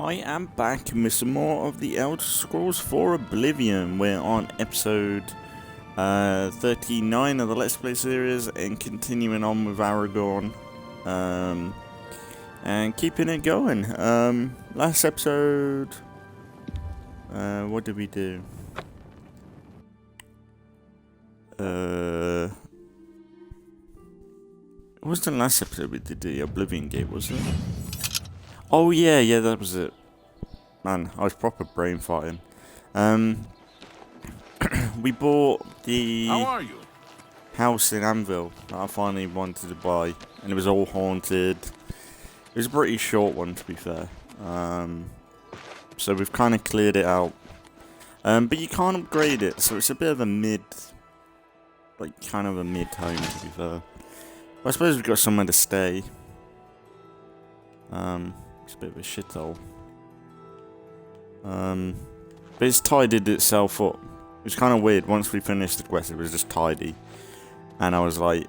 I am back with some more of the Elder Scrolls 4 Oblivion. We're on episode 39 of the Let's Play series and continuing on with Aragorn and keeping it going. Last episode, what did we do? It wasn't last episode we did the Oblivion gate, was it? Oh yeah, that was it. Man, I was proper brain farting. We bought the house in Anvil that I finally wanted to buy, and it was all haunted. It was a pretty short one, to be fair. So we've kind of cleared it out. But you can't upgrade it, so it's a bit of a mid, kind of a mid home, to be fair. But I suppose we've got somewhere to stay. It's a bit of a shithole. But it's tidied itself up. It was kind of weird. Once we finished the quest, it was just tidy. And I was like,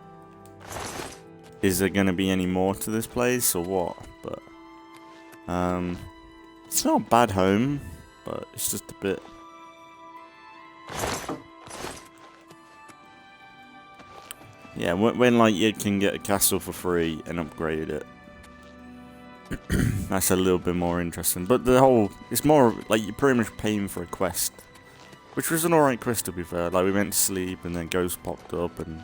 is there going to be any more to this place or what? But, it's not a bad home, but it's just a bit... Yeah, when like you can get a castle for free and upgrade it. That's a little bit more interesting. But the whole... It's more like you're pretty much paying for a quest. Which was an alright quest, to be fair. Like, we went to sleep and then ghosts popped up and...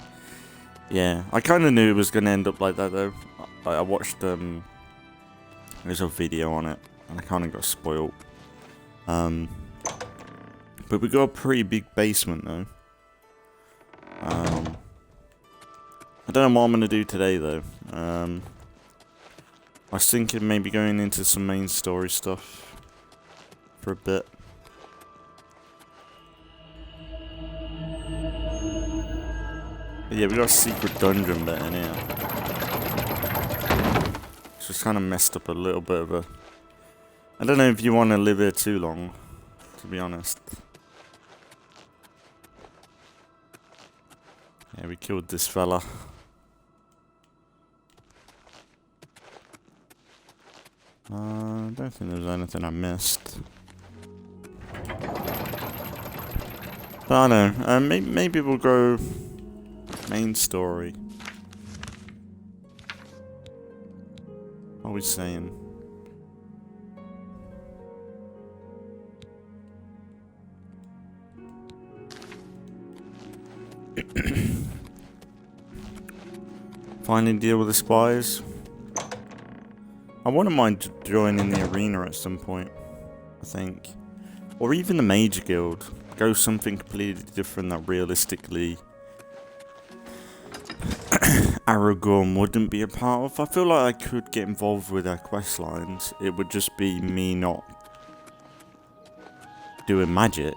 Yeah, I kind of knew it was going to end up like that, though. I watched, there's a video on it. And I kind of got spoiled. But we got a pretty big basement, though. I don't know what I'm going to do today, though. I was thinking maybe going into some main story stuff for a bit. But yeah, we got a secret dungeon bit in here. It's just kind of messed up a little bit of a... I don't know if you want to live here too long, to be honest. Yeah, we killed this fella. I don't think there's anything I missed. But I don't know. Maybe we'll go main story. What are we saying? Finally deal with the spies. I wouldn't mind joining the arena at some point, I think. Or even the Mage Guild. Go something completely different that realistically Aragorn wouldn't be a part of. I feel like I could get involved with their quest lines. It would just be me not doing magic.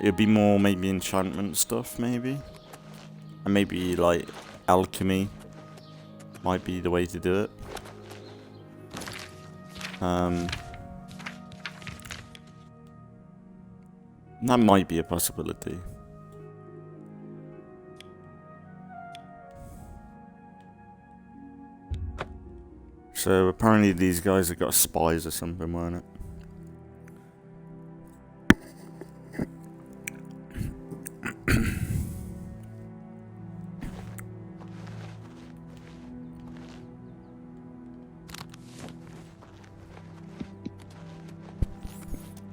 It would be more maybe enchantment stuff, maybe. And maybe like alchemy might be the way to do it. That might be a possibility. So apparently these guys have got spies or something, weren't it?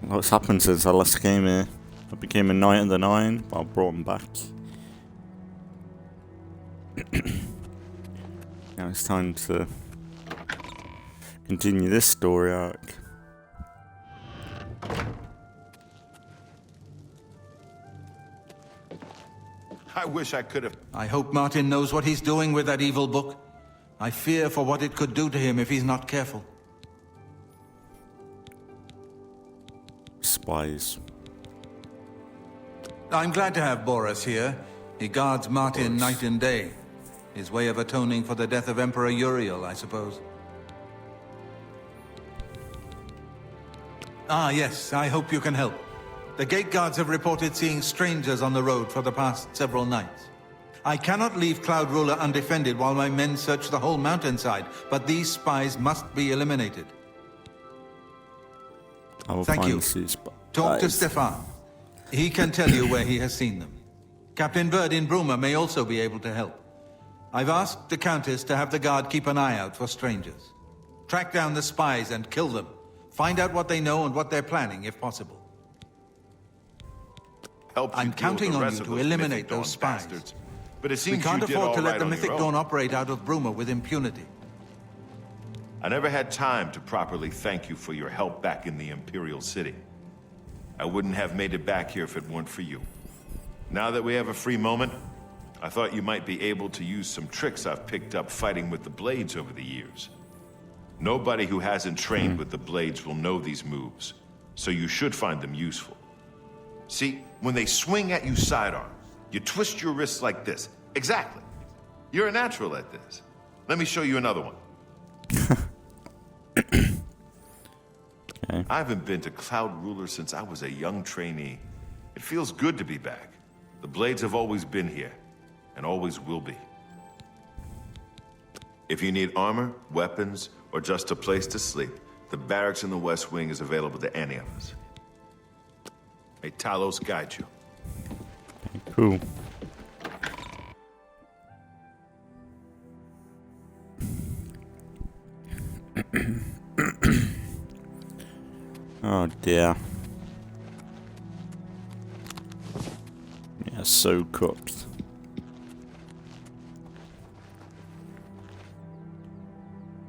What's happened since I last came here? I became a Knight of the Nine, but I brought him back. Now it's time to continue this story arc. I wish I could have... I hope Martin knows what he's doing with that evil book. I fear for what it could do to him if he's not careful. Spies. I'm glad to have Boris here. He guards Martin night and day. His way of atoning for the death of Emperor Uriel, I suppose. Ah, yes, I hope you can help. The gate guards have reported seeing strangers on the road for the past several nights. I cannot leave Cloud Ruler undefended while my men search the whole mountainside, but these spies must be eliminated. I will Thank find you. the sea spot. Talk to Guys. Stefan. He can tell you where he has seen them. Captain Bird in Bruma may also be able to help. I've asked the Countess to have the guard keep an eye out for strangers. Track down the spies and kill them. Find out what they know and what they're planning, if possible. Help I'm you deal with counting the on rest you of to those eliminate Mythic Dawn those spies. bastards. But it We seems can't you did afford all to let right the on Mythic your Dawn own. operate out of Bruma with impunity. I never had time to properly thank you for your help back in the Imperial City. I wouldn't have made it back here if it weren't for you. Now that we have a free moment, I thought you might be able to use some tricks I've picked up fighting with the blades over the years. Nobody who hasn't trained with the blades will know these moves, so you should find them useful. See, when they swing at you sidearm, you twist your wrists like this. Exactly. You're a natural at this. Let me show you another one. Okay. I haven't been to Cloud Ruler since I was a young trainee. It feels good to be back. The blades have always been here, and always will be. If you need armor, weapons, or just a place to sleep, the barracks in the West Wing is available to any of us. May Talos guide you. Cool. Oh dear. Yeah, so cooked.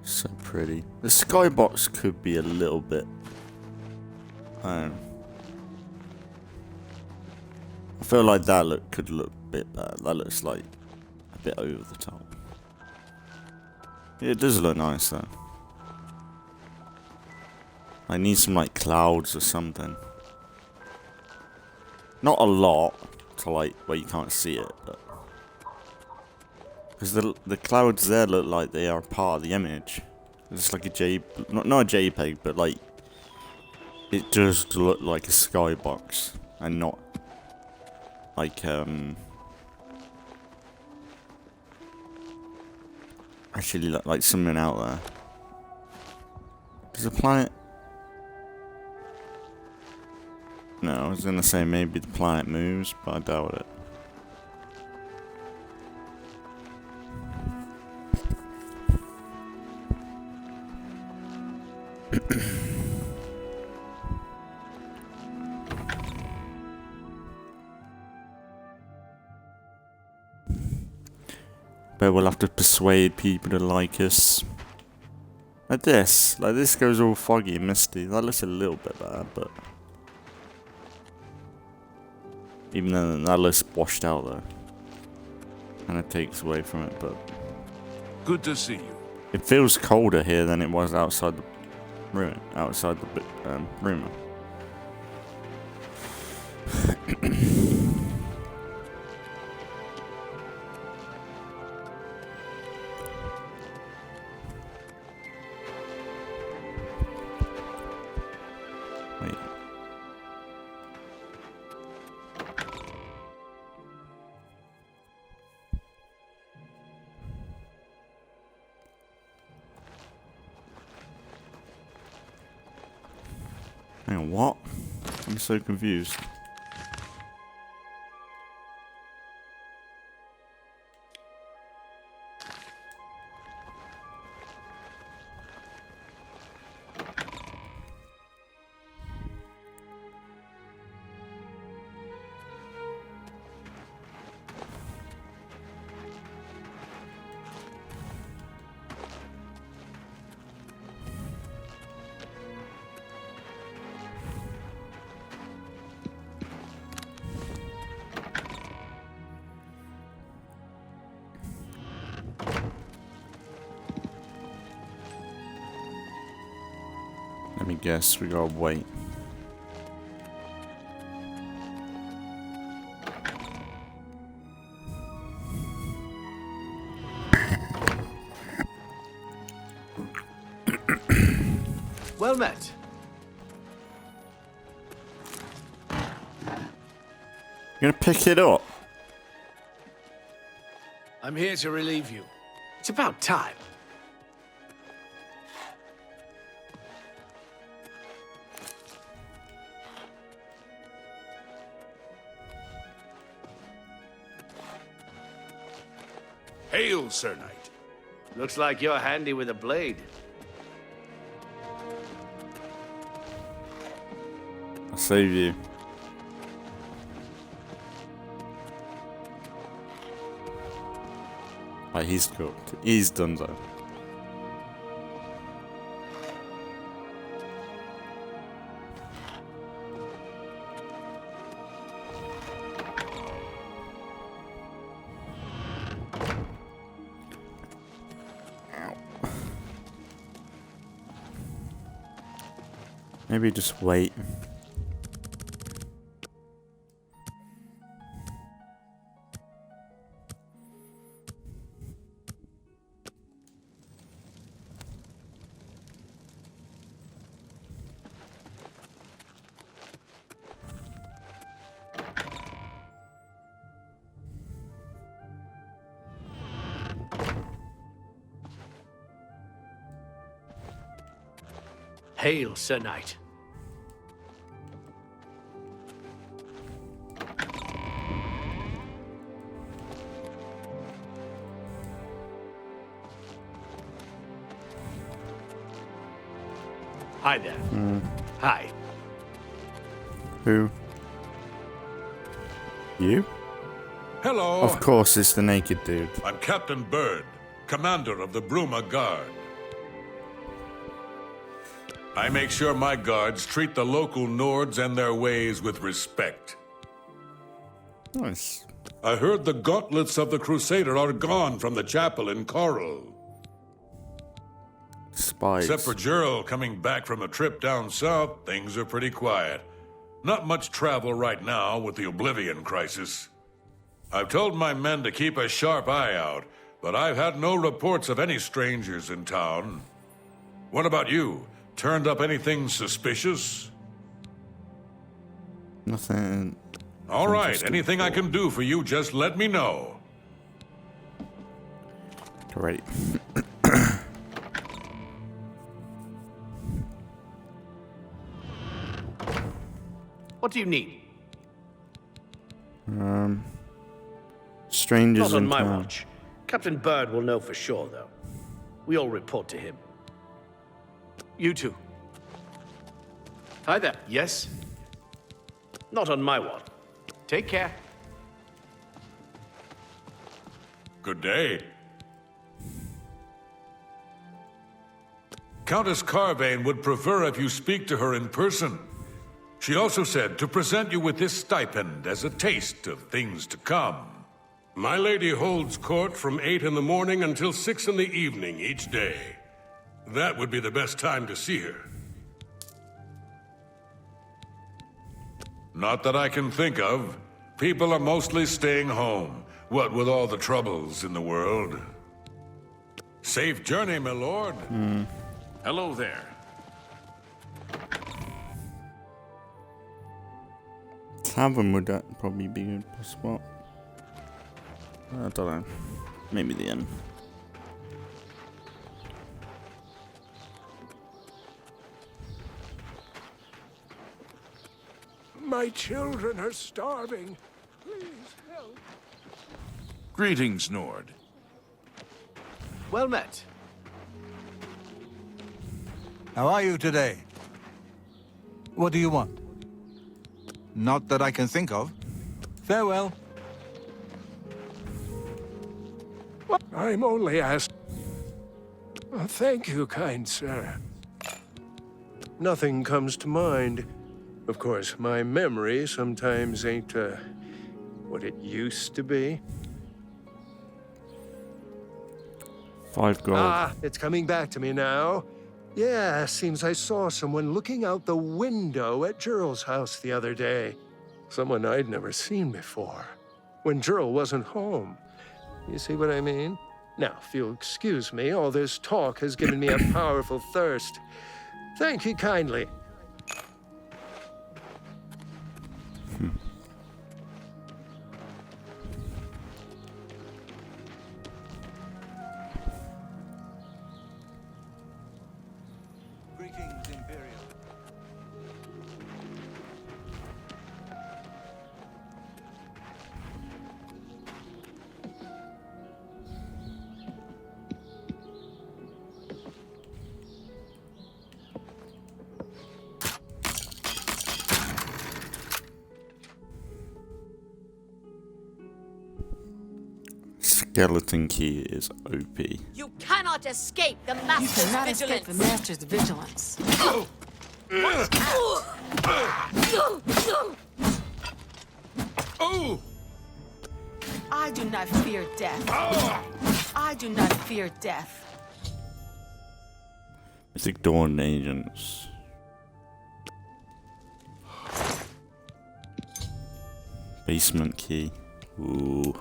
So pretty. The skybox could be a little bit. I feel like that could look a bit bad. That looks like a bit over the top. Yeah, it does look nice though. I need some like clouds or something. Not a lot to like where you can't see it, but because the clouds there look like they are part of the image. It's like a not a JPEG, but like it does look like a skybox and not like actually look like something out there. Does the planet? No, I was gonna say maybe the planet moves, but I doubt it. But we'll have to persuade people to like us. Like this goes all foggy and misty. That looks a little bit bad, but even though that looks washed out though, and it takes away from it. But Good to see you. it feels colder here than it was outside the room. Outside the room. Wait. Hang on, what? I'm so confused. Let me guess, we gotta wait. Well met. You're gonna pick it up? I'm here to relieve you. It's about time. Hail, Sir Knight. Looks like you're handy with a blade. I'll save you. Like, he's cooked. He's done so. Maybe just wait. Hail, Sir Knight. Hi there. Hi. Who? You? Hello. Of course, it's the naked dude. I'm Captain Bird, commander of the Bruma Guard. I make sure my guards treat the local Nords and their ways with respect. Nice. I heard the gauntlets of the Crusader are gone from the chapel in Coral. Spies. Except for Gerald coming back from a trip down south, things are pretty quiet. Not much travel right now with the Oblivion crisis. I've told my men to keep a sharp eye out, but I've had no reports of any strangers in town. What about you? Turned up anything suspicious? Nothing. All right, anything I can do for you, just let me know. Great. What do you need? Strangers Not on in my town. watch. Captain Bird will know for sure, though. We all report to him. You too. Hi there. Yes? Not on my watch. Take care. Good day. Countess Carvane would prefer if you speak to her in person. She also said to present you with this stipend as a taste of things to come. My lady holds court from 8 in the morning until 6 in the evening each day. That would be the best time to see her. Not that I can think of. People are mostly staying home, what with all the troubles in the world. Safe journey, my lord. Hello there. Tavern would probably be a good spot. I don't know. Maybe the end. My children are starving. Please help. Greetings, Nord. Well met. How are you today? What do you want? Not that I can think of. Farewell. I'm only asking. Oh, thank you, kind sir. Nothing comes to mind. Of course, my memory sometimes ain't, what it used to be. 5 gold. Ah, it's coming back to me now. Yeah, seems I saw someone looking out the window at Gerald's house the other day. Someone I'd never seen before. When Gerald wasn't home. You see what I mean? Now, if you'll excuse me, all this talk has given me a powerful thirst. Thank you kindly. Greetings, Imperial. Skeleton key is OP. You cannot escape the You Master's cannot escape vigilance. the Master's vigilance. Oh! I do not fear death. I do not fear death. Mythic Dawn agents. Basement key. Ooh.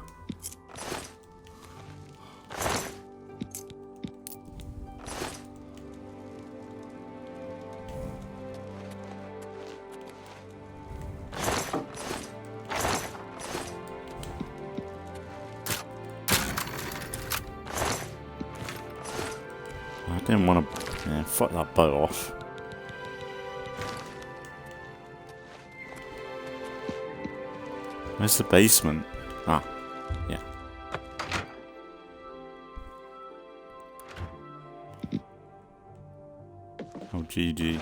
I didn't want to. Yeah, fuck that bow off. Where's the basement? Ah, yeah. Oh, GG.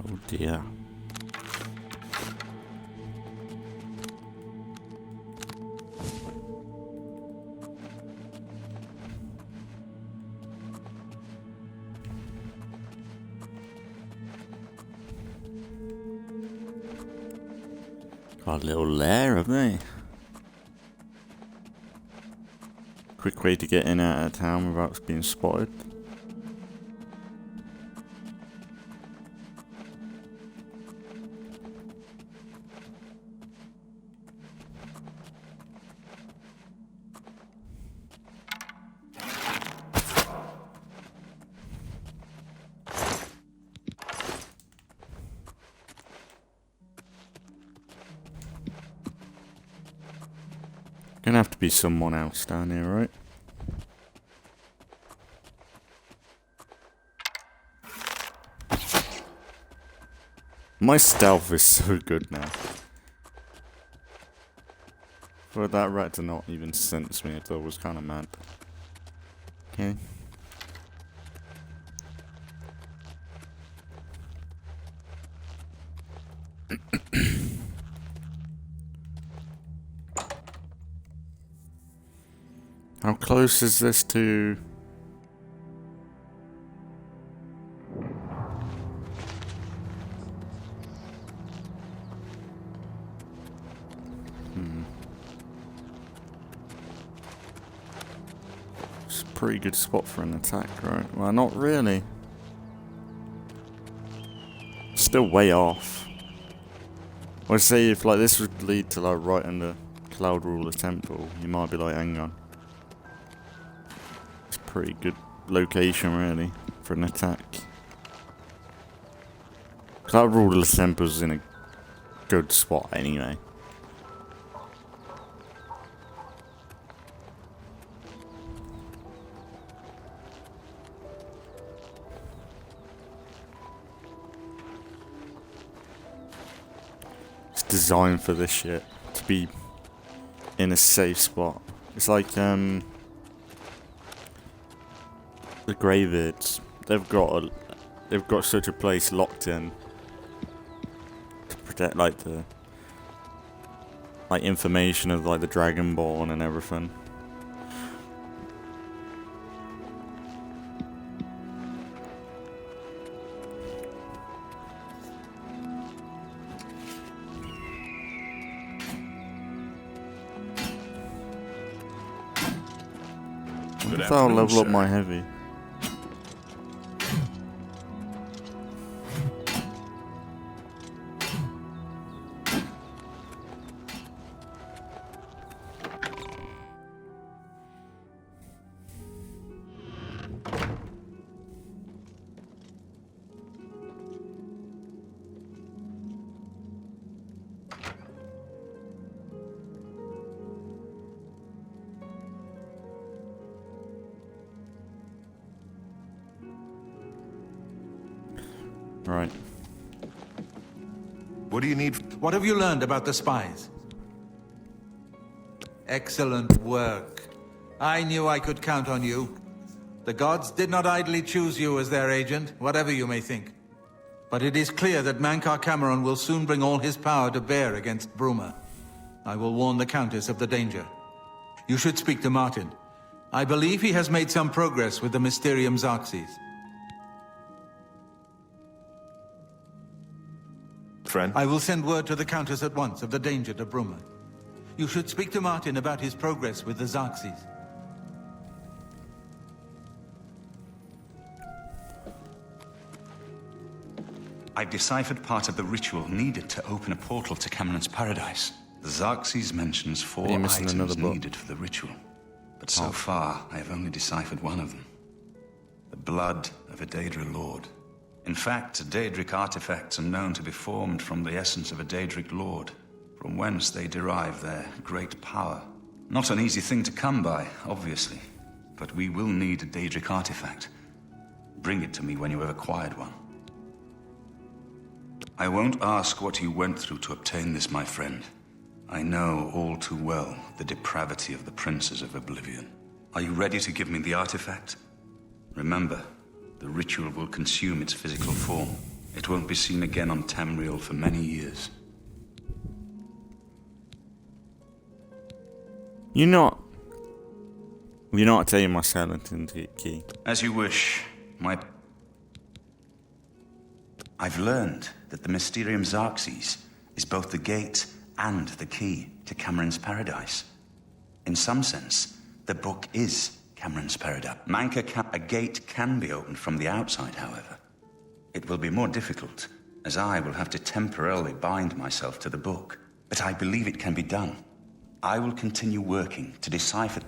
Oh dear. Got a little lair, haven't they? Quick way to get in and out of town without being spotted. Gonna have to be someone else down here, right? My stealth is so good now. For that rat to not even sense me, I thought was kind of mad. Okay. How close is this to... It's a pretty good spot for an attack, right? Well, not really. Still way off. I'd say if like this would lead to like right under Cloud Ruler Temple, you might be like, hang on. Pretty good location really for an attack. Cloud Ruler Temple's in a good spot anyway. It's designed for this shit to be in a safe spot. It's like the Greybeards, they've got such a place locked in to protect like the information of like the Dragonborn and everything. What if I'll level up my heavy? Right. What do you need? What have you learned about the spies? Excellent work. I knew I could count on you. The gods did not idly choose you as their agent, whatever you may think. But it is clear that Mankar Cameron will soon bring all his power to bear against Bruma. I will warn the Countess of the danger. You should speak to Martin. I believe he has made some progress with the Mysterium Xarxes. Friend? I will send word to the Countess at once of the danger to Bruma. You should speak to Martin about his progress with the Xarxes. I've deciphered part of the ritual needed to open a portal to Cameron's paradise. The Xarxes mentions 4 You're missing another items book. needed for the ritual. But so far, I have only deciphered one of them. The blood of a Daedra Lord. In fact, Daedric artifacts are known to be formed from the essence of a Daedric Lord, from whence they derive their great power. Not an easy thing to come by, obviously, but we will need a Daedric artifact. Bring it to me when you have acquired one. I won't ask what you went through to obtain this, my friend. I know all too well the depravity of the princes of Oblivion. Are you ready to give me the artifact? Remember, the ritual will consume its physical form. It won't be seen again on Tamriel for many years. You're not telling my skeleton key. As you wish, I've learned that the Mysterium Xarxes is both the gate and the key to Cameron's paradise. In some sense, the book is Cameron's paradise. A gate can be opened from the outside, however. It will be more difficult, as I will have to temporarily bind myself to the book. But I believe it can be done. I will continue working to decipher.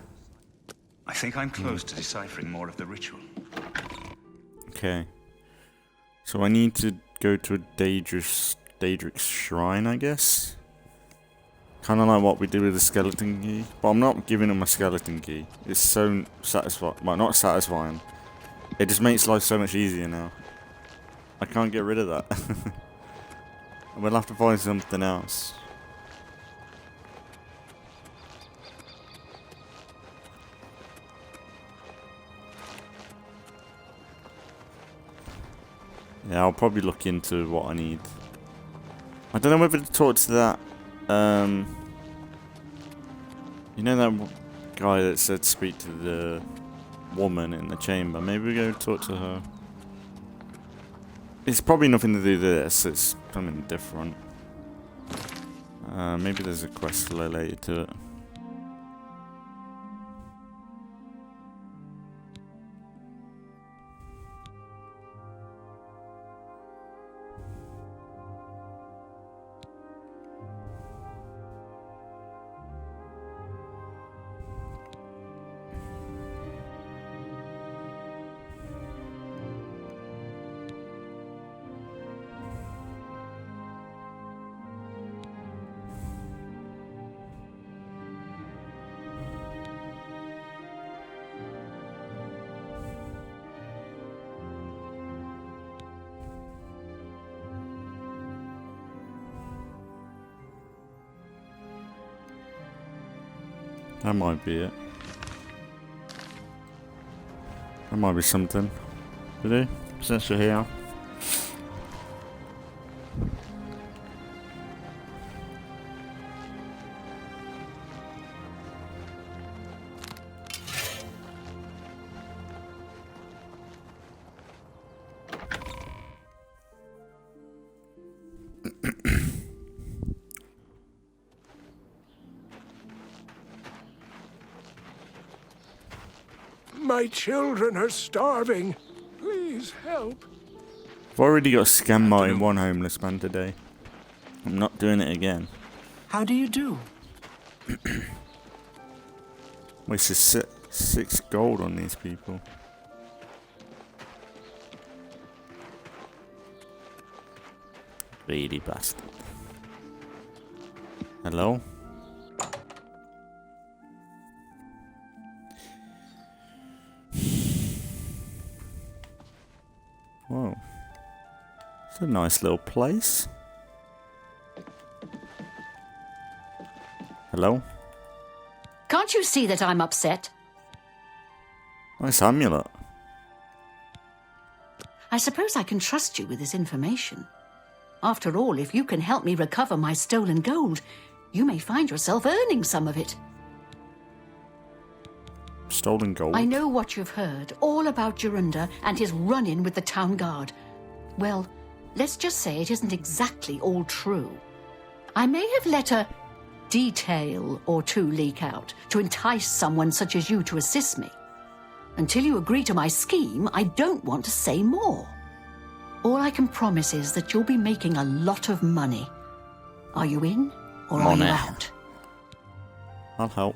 I think I'm close to deciphering more of the ritual. Okay. So I need to go to a Daedric shrine, I guess. Kind of like what we did with the skeleton key. But I'm not giving him a skeleton key. It's so satisfying. Well, not satisfying. It just makes life so much easier now. I can't get rid of that. We'll have to find something else. Yeah, I'll probably look into what I need. I don't know whether to talk to that, you know that guy that said speak to the woman in the chamber? Maybe we go talk to her. It's probably nothing to do with this, it's something different. Maybe there's a quest related to it. That might be it. That might be something to do, since you're here. My children are starving. Please help. I've already got scammed by one homeless man today. I'm not doing it again. How do you do? Wasted 6 gold on these people. Greedy bastard. Hello? Whoa. What's a nice little place. Hello? Can't you see that I'm upset? Nice amulet. I suppose I can trust you with this information. After all, if you can help me recover my stolen gold, you may find yourself earning some of it. Stolen gold? I know what you've heard, all about Jorunda and his run-in with the town guard. Well, let's just say it isn't exactly all true. I may have let a detail or two leak out to entice someone such as you to assist me. Until you agree to my scheme, I don't want to say more. All I can promise is that you'll be making a lot of money. Are you in, or are you out? I'll help.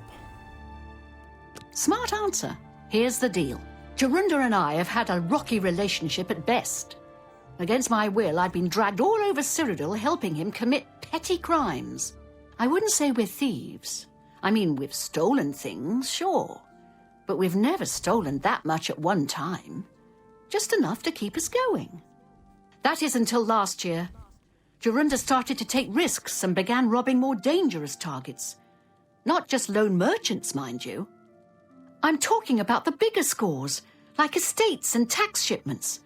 Smart answer. Here's the deal. Jorunda and I have had a rocky relationship at best. Against my will, I've been dragged all over Cyrodill helping him commit petty crimes. I wouldn't say we're thieves. I mean, we've stolen things, sure. But we've never stolen that much at one time. Just enough to keep us going. That is until last year. Jorunda started to take risks and began robbing more dangerous targets. Not just lone merchants, mind you. I'm talking about the bigger scores, like estates and tax shipments.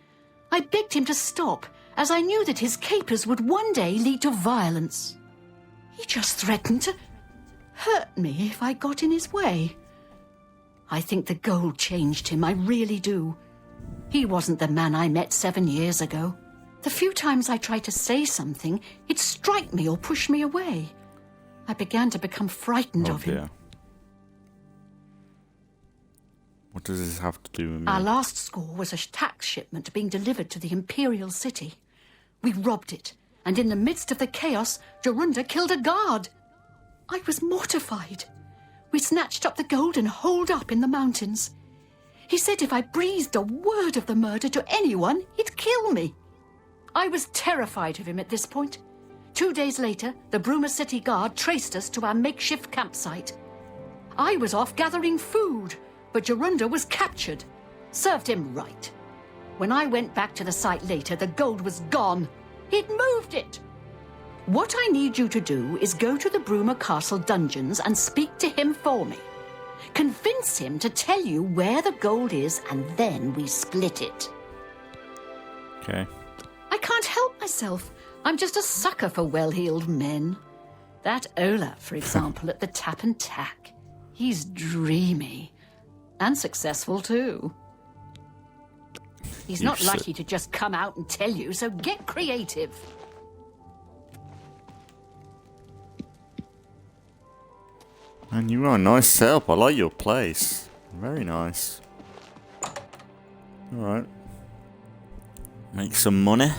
I begged him to stop, as I knew that his capers would one day lead to violence. He just threatened to hurt me if I got in his way. I think the gold changed him, I really do. He wasn't the man I met 7 years ago. The few times I tried to say something, he'd strike me or push me away. I began to become frightened of him. What does this have to do with me? Our last score was a tax shipment being delivered to the Imperial City. We robbed it, and in the midst of the chaos, Jorunda killed a guard. I was mortified. We snatched up the gold and holed up in the mountains. He said if I breathed a word of the murder to anyone, he'd kill me. I was terrified of him at this point. 2 days later, the Bruma City Guard traced us to our makeshift campsite. I was off gathering food, but Jorunda was captured. Served him right. When I went back to the site later, the gold was gone. He'd moved it. What I need you to do is go to the Bruma Castle dungeons and speak to him for me. Convince him to tell you where the gold is, and then we split it. Okay. I can't help myself. I'm just a sucker for well-heeled men. That Ola, for example, at the Tap and Tack. He's dreamy. And successful, too. He's not likely to just come out and tell you, so get creative. And you are a nice setup. I like your place. Very nice. Alright. Make some money.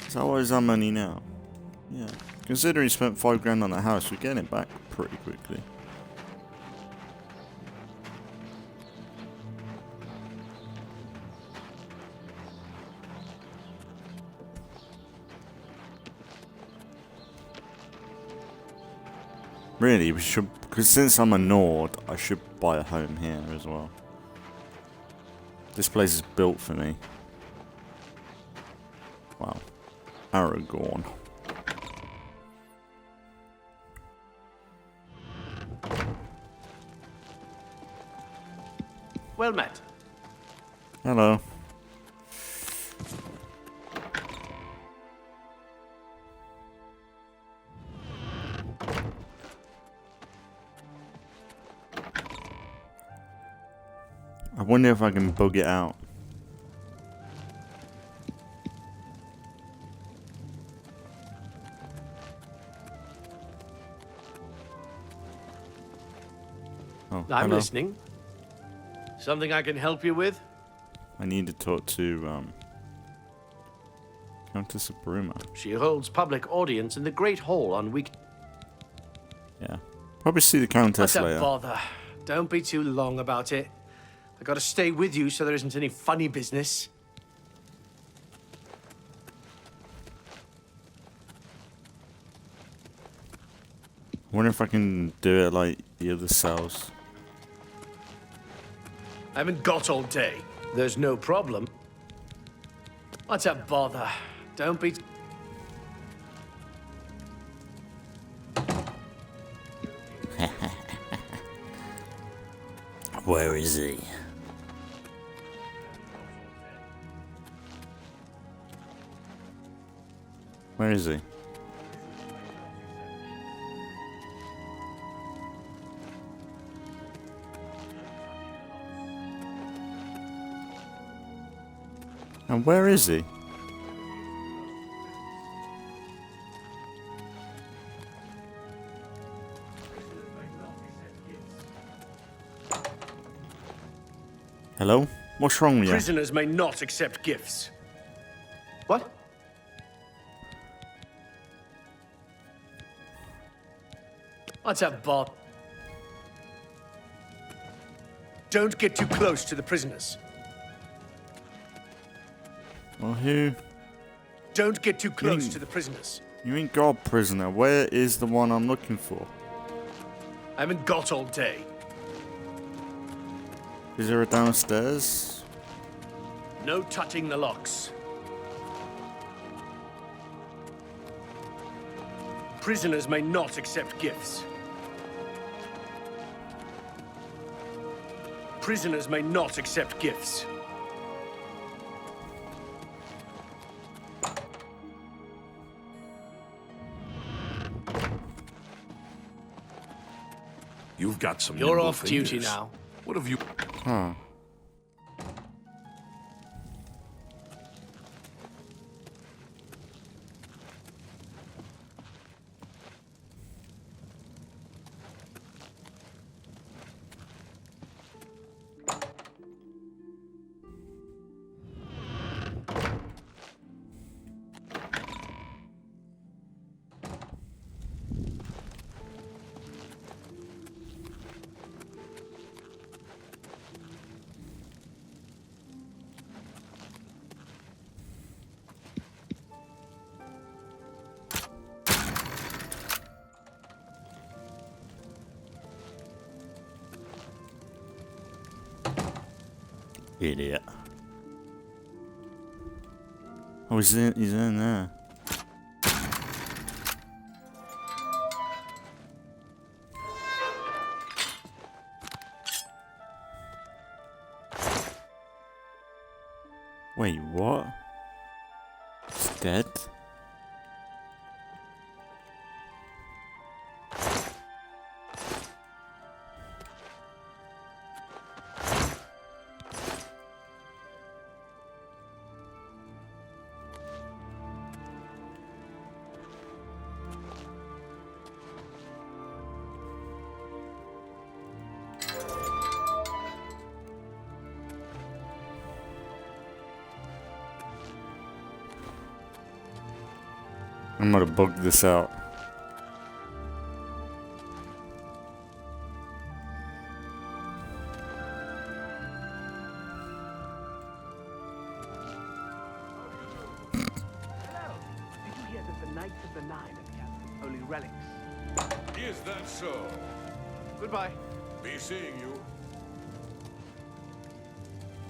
So what is our money now? Yeah. Considering you spent 5 grand on that house, we're getting it back pretty quickly. Really, we should, because since I'm a Nord, I should buy a home here as well. This place is built for me. Wow. Aragorn. Well met. Hello. I wonder if I can bug it out. Oh, I'm hello. listening. Something I can help you with? I need to talk to Countess of Bruma. She holds public audience in the Great Hall on week. Yeah. Probably see the Countess What a later. bother. Don't be too long about it. I gotta stay with you so there isn't any funny business. I wonder if I can do it like the other cells. I haven't got all day. There's no problem. What's a bother? Don't be... Where is he? Where is he? And where is he? Hello? What's wrong with you? Prisoners may not accept gifts. What? What's a bot? Don't get too close to the prisoners. Well, who? Don't get too close to the prisoners. You ain't got a prisoner. Where is the one I'm looking for? I haven't got all day. Is there a downstairs? No touching the locks. Prisoners may not accept gifts. Prisoners may not accept gifts. You've got some. You're nimble off duty fingers. now. What have you? Huh. Idiot. Oh, he's in there. Wait, what? He's dead? I'm gonna bug this out. Hello. Did you hear that the Knights of the Nine have captured holy relics? Is that so? Goodbye. Be seeing you.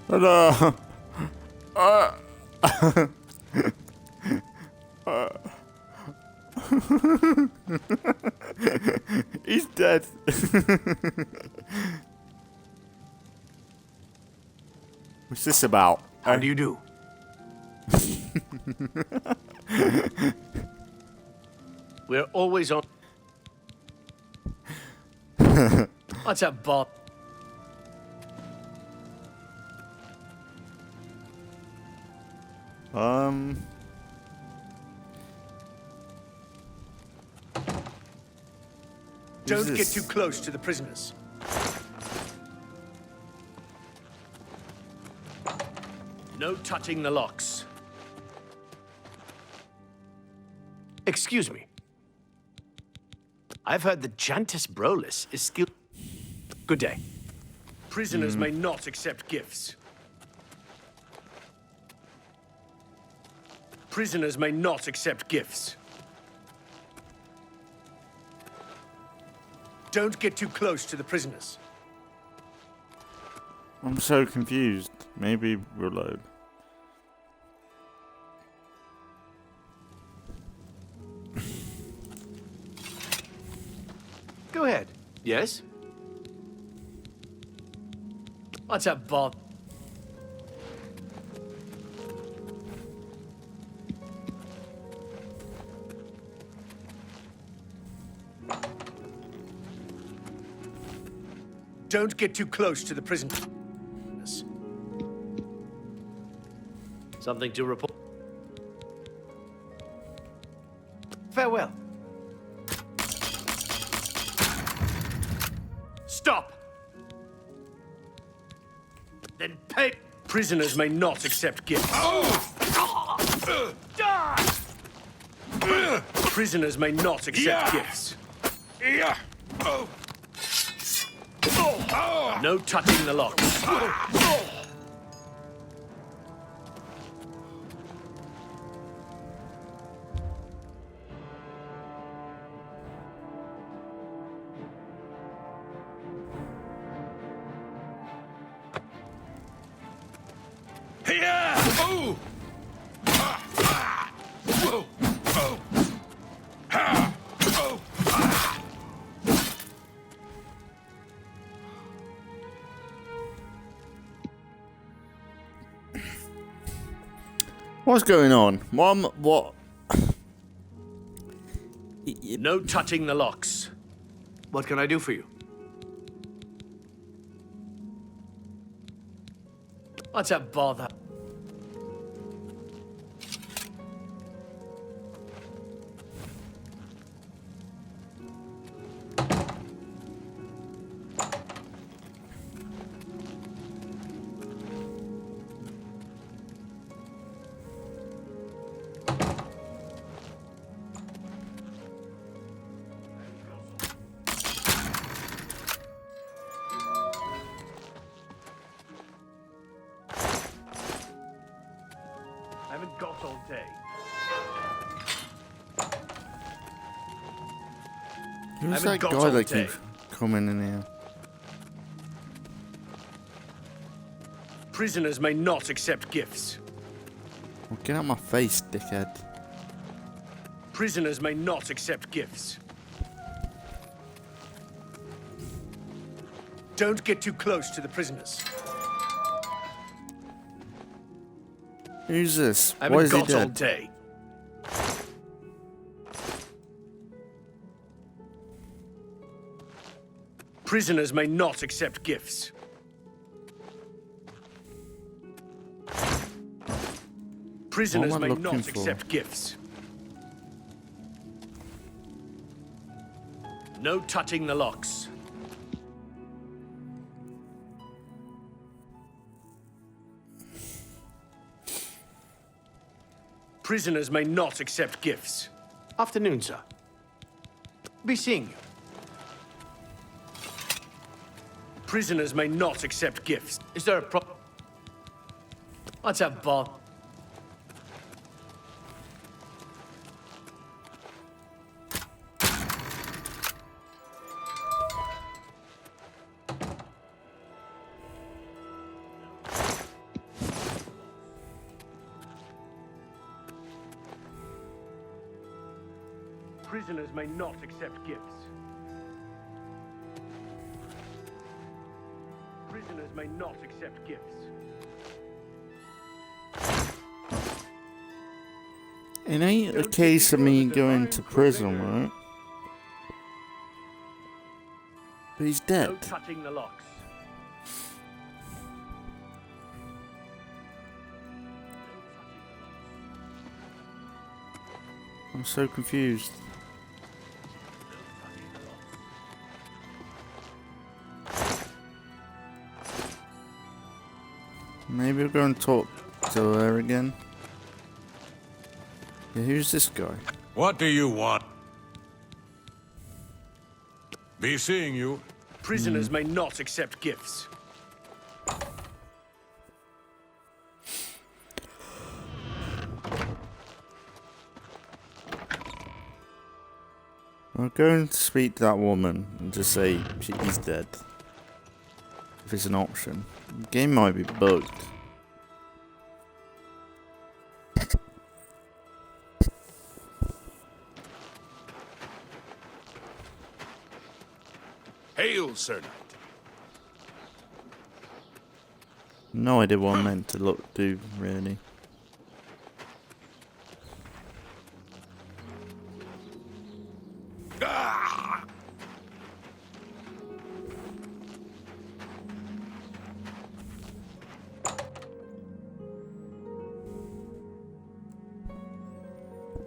Hello. He's dead. What's this about? How do you do? We're always on. What's up, Bob? Don't get too close to the prisoners. No touching the locks. Excuse me. I've heard that Jantis Brolis is still... Good day. Prisoners may not accept gifts. Prisoners may not accept gifts. Don't get too close to the prisoners. I'm so confused. Maybe reload. Go ahead. Yes? What's up, Bob? Don't get too close to the prison. Something to report? Farewell. Stop! Then pay. Prisoners may not accept gifts. Prisoners may not accept gifts. No touching the locks. What's going on? What? No touching the locks. What can I do for you? What's a bother? Got all day. Who's that guy that keeps coming in here? Prisoners may not accept gifts. Oh, get out of my face, dickhead. Prisoners may not accept gifts. Don't get too close to the prisoners. Who's this? I Why haven't is he got all dead? day. Prisoners may not accept gifts. Prisoners may not accept gifts. No touching the locks. Prisoners may not accept gifts. Afternoon, sir. Be seeing you. Prisoners may not accept gifts. Is there a problem? What's up, Bob? Prisoners may not accept gifts. Prisoners may not accept gifts. It ain't a case of me going to prison, right? But he's dead. No touching the locks. I'm so confused. Maybe we'll go and talk to her again. Yeah, who's this guy? What do you want? Be seeing you. Prisoners may not accept gifts. I'll go and speak to that woman and just say he's dead. If it's an option. The game might be bugged. Hail, Sir Knight. No idea what I'm meant to do, really. Ah!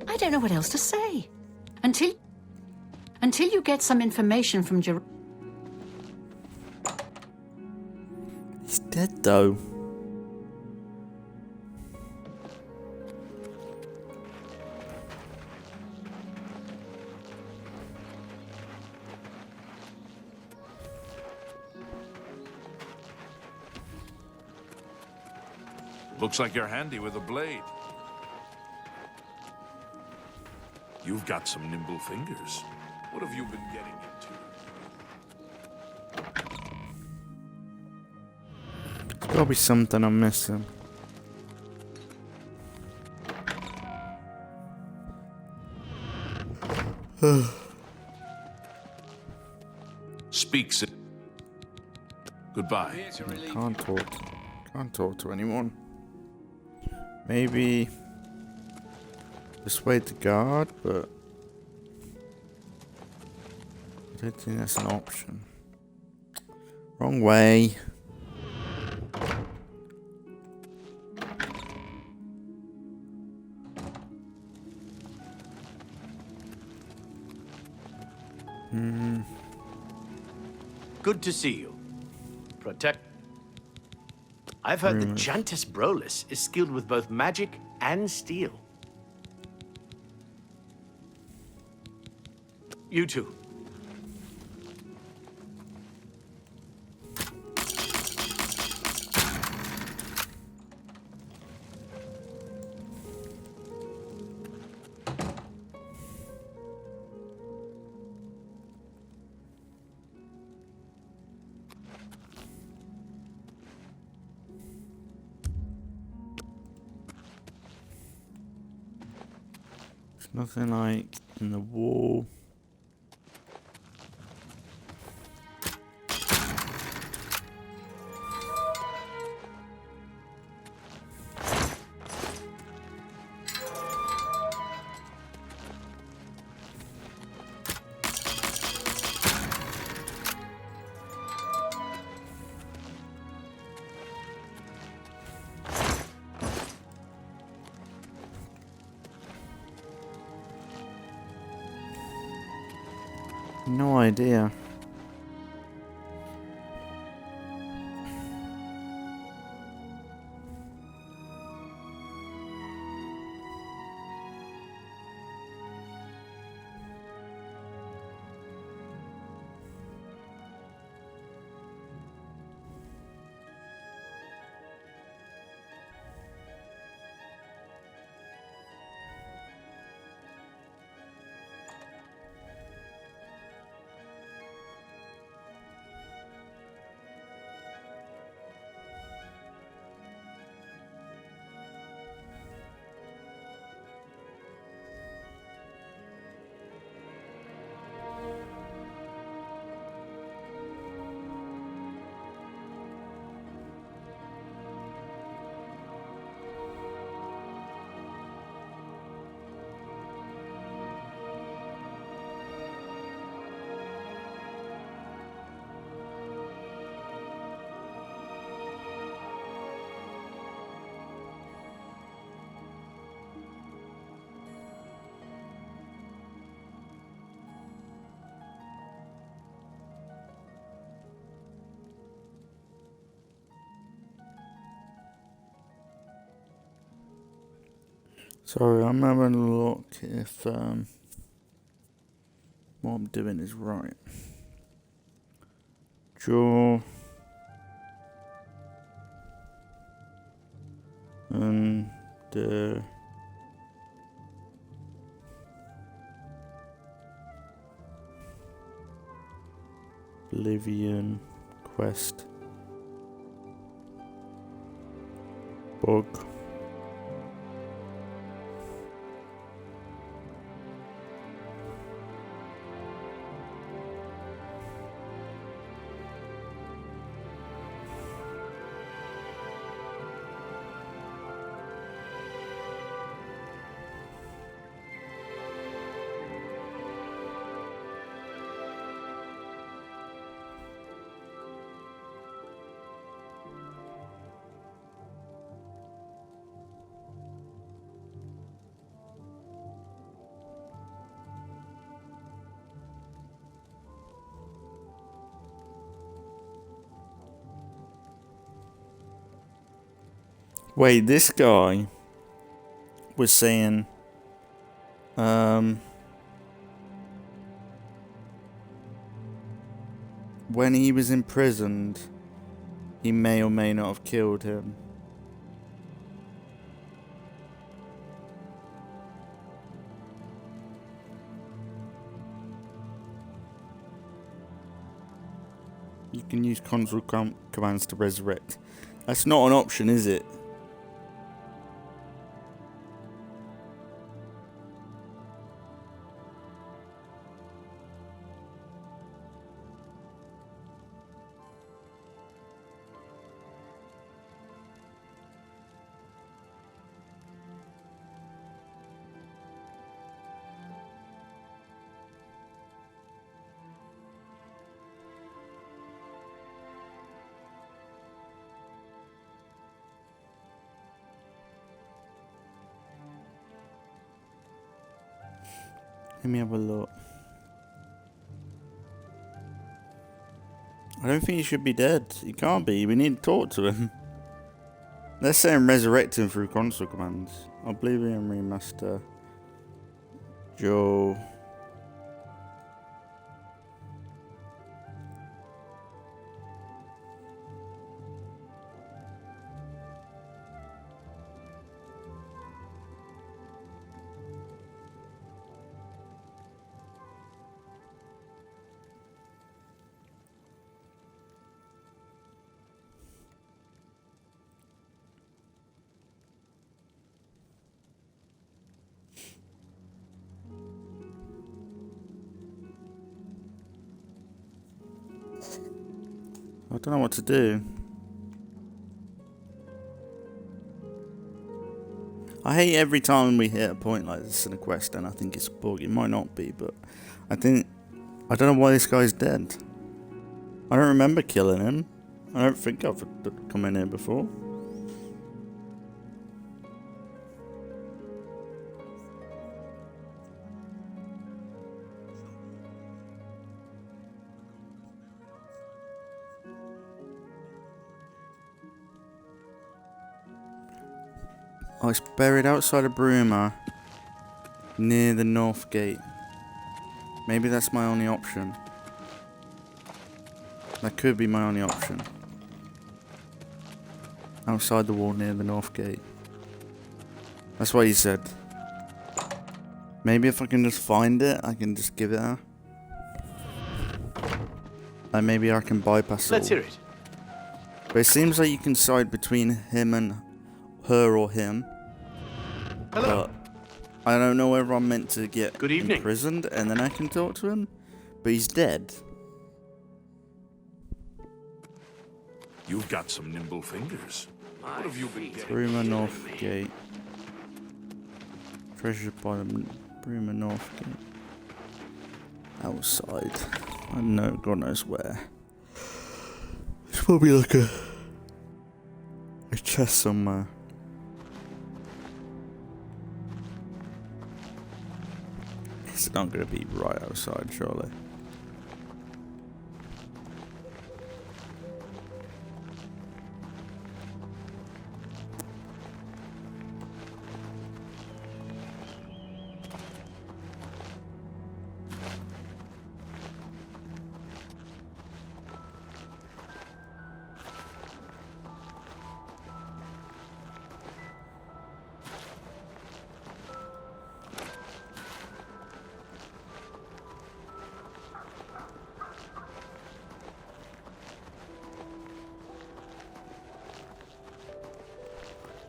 I don't know what else to say. Until you get some information from He's dead, though. Looks like you're handy with a blade. You've got some nimble fingers. What have you been getting into? There's gotta be something I'm missing. Speaks it. Goodbye. Can't talk to anyone. Maybe persuade the guard, but I don't think that's an option. Wrong way. Good to see you. Protect. I've heard that Jantis Brolus is skilled with both magic and steel. You too. Nothing like in the wall. No idea. Sorry, I'm having a look if what I'm doing is right. Jaw and Oblivion quest bug. Wait, this guy was saying, when he was imprisoned, he may or may not have killed him. You can use console commands to resurrect. That's not an option, is it? Let me have a look. I don't think he should be dead. He can't be. We need to talk to him. Let's say I'm resurrecting through console commands. Oblivion Remaster. Joe. I don't know what to do. I hate every time we hit a point like this in a quest and I think it's a bug. It might not be, but I don't know why this guy's dead. I don't remember killing him. I don't think I've come in here before. Oh, it's buried outside of Bruma, near the north gate. Maybe that's my only option. That could be my only option. Outside the wall near the north gate. That's what he said. Maybe if I can just find it, I can just give it her. And maybe I can bypass it. Let's hear it. But it seems like you can side between him and her or him. Hello. But I don't know whether I'm meant to get Good evening. imprisoned and then I can talk to him. But he's dead. You've got some nimble fingers. What have you been getting? Bruma North Gate. Treasure by the Bruma North Gate. Outside. I don't know, God knows where. It's probably like a chest somewhere. It's not going to be right outside, surely.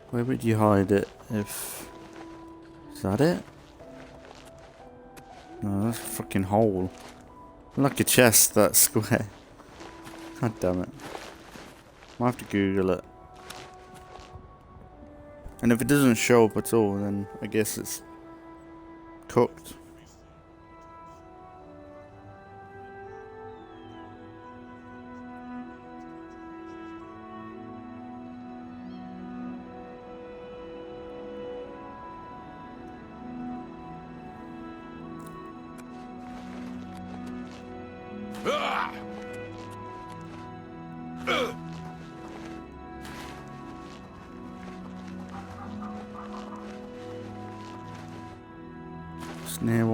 Where would you hide it if... Is that it? No, that's a fucking hole. Like a chest, that square. God damn it. Might have to Google it. And if it doesn't show up at all, then I guess it's cooked.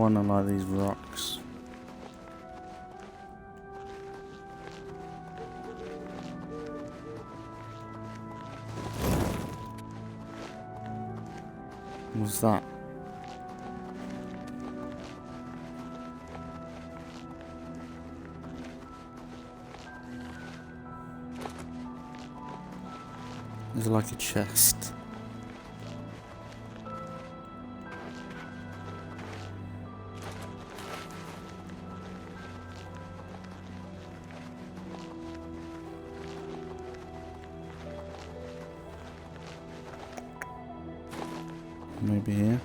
want to like these rocks. What's that? There's like a chest. Maybe here.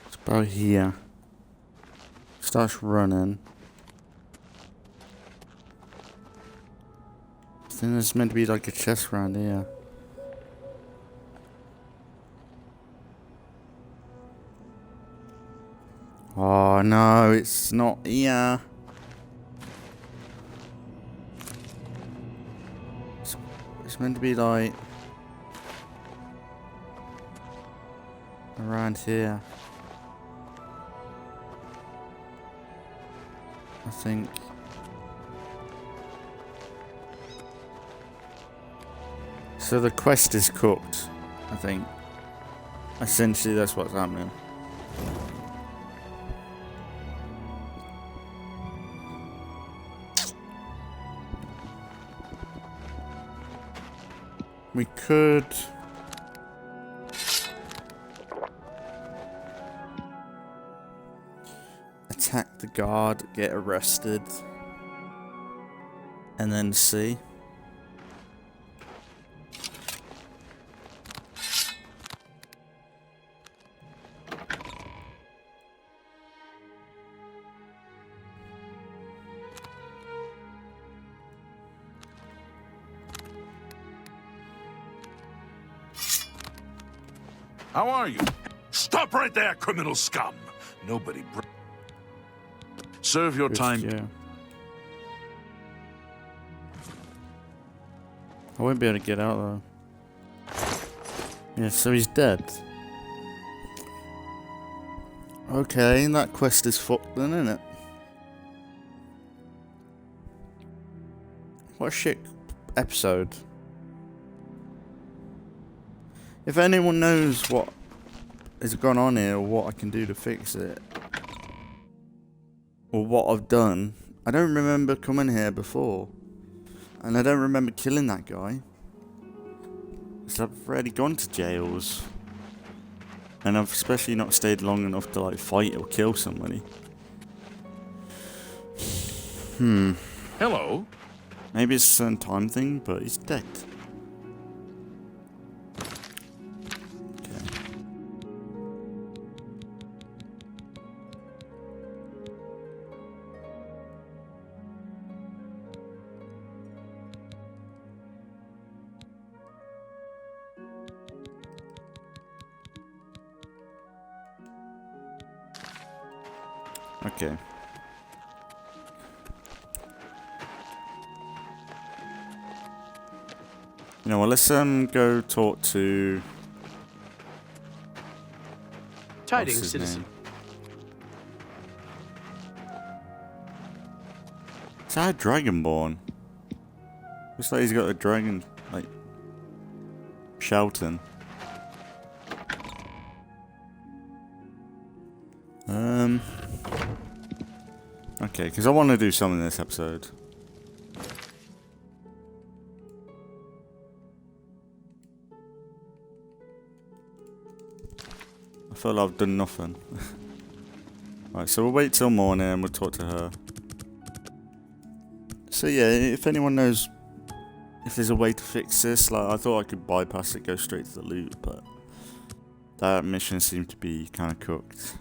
It's about here. Starts running. I think there's meant to be like a chest around here. Oh no, it's not here. It's meant to be like around here. I think. So the quest is cooked, I think. Essentially that's what's happening. We could attack the guard, get arrested, and then see. How are you? Stop right there, criminal scum! Nobody serve your time. Yeah. I won't be able to get out though. Yeah, so he's dead. Okay, that quest is fucked then, isn't it? What a shit episode. If anyone knows what has gone on here, or what I can do to fix it, or what I've done, I don't remember coming here before, and I don't remember killing that guy. So I've already gone to jails, and I've especially not stayed long enough to like fight or kill somebody. Hello. Maybe it's a certain time thing, but he's dead. Okay. You know what, let's go talk to... Tidings, what's his citizen. name? Is that a dragonborn? Looks like he's got a dragon, like, shouting. Okay, because I want to do something in this episode. I feel like I've done nothing. Right, so we'll wait till morning and we'll talk to her. So yeah, if anyone knows if there's a way to fix this. Like, I thought I could bypass it, go straight to the loot, but that mission seemed to be kind of cooked.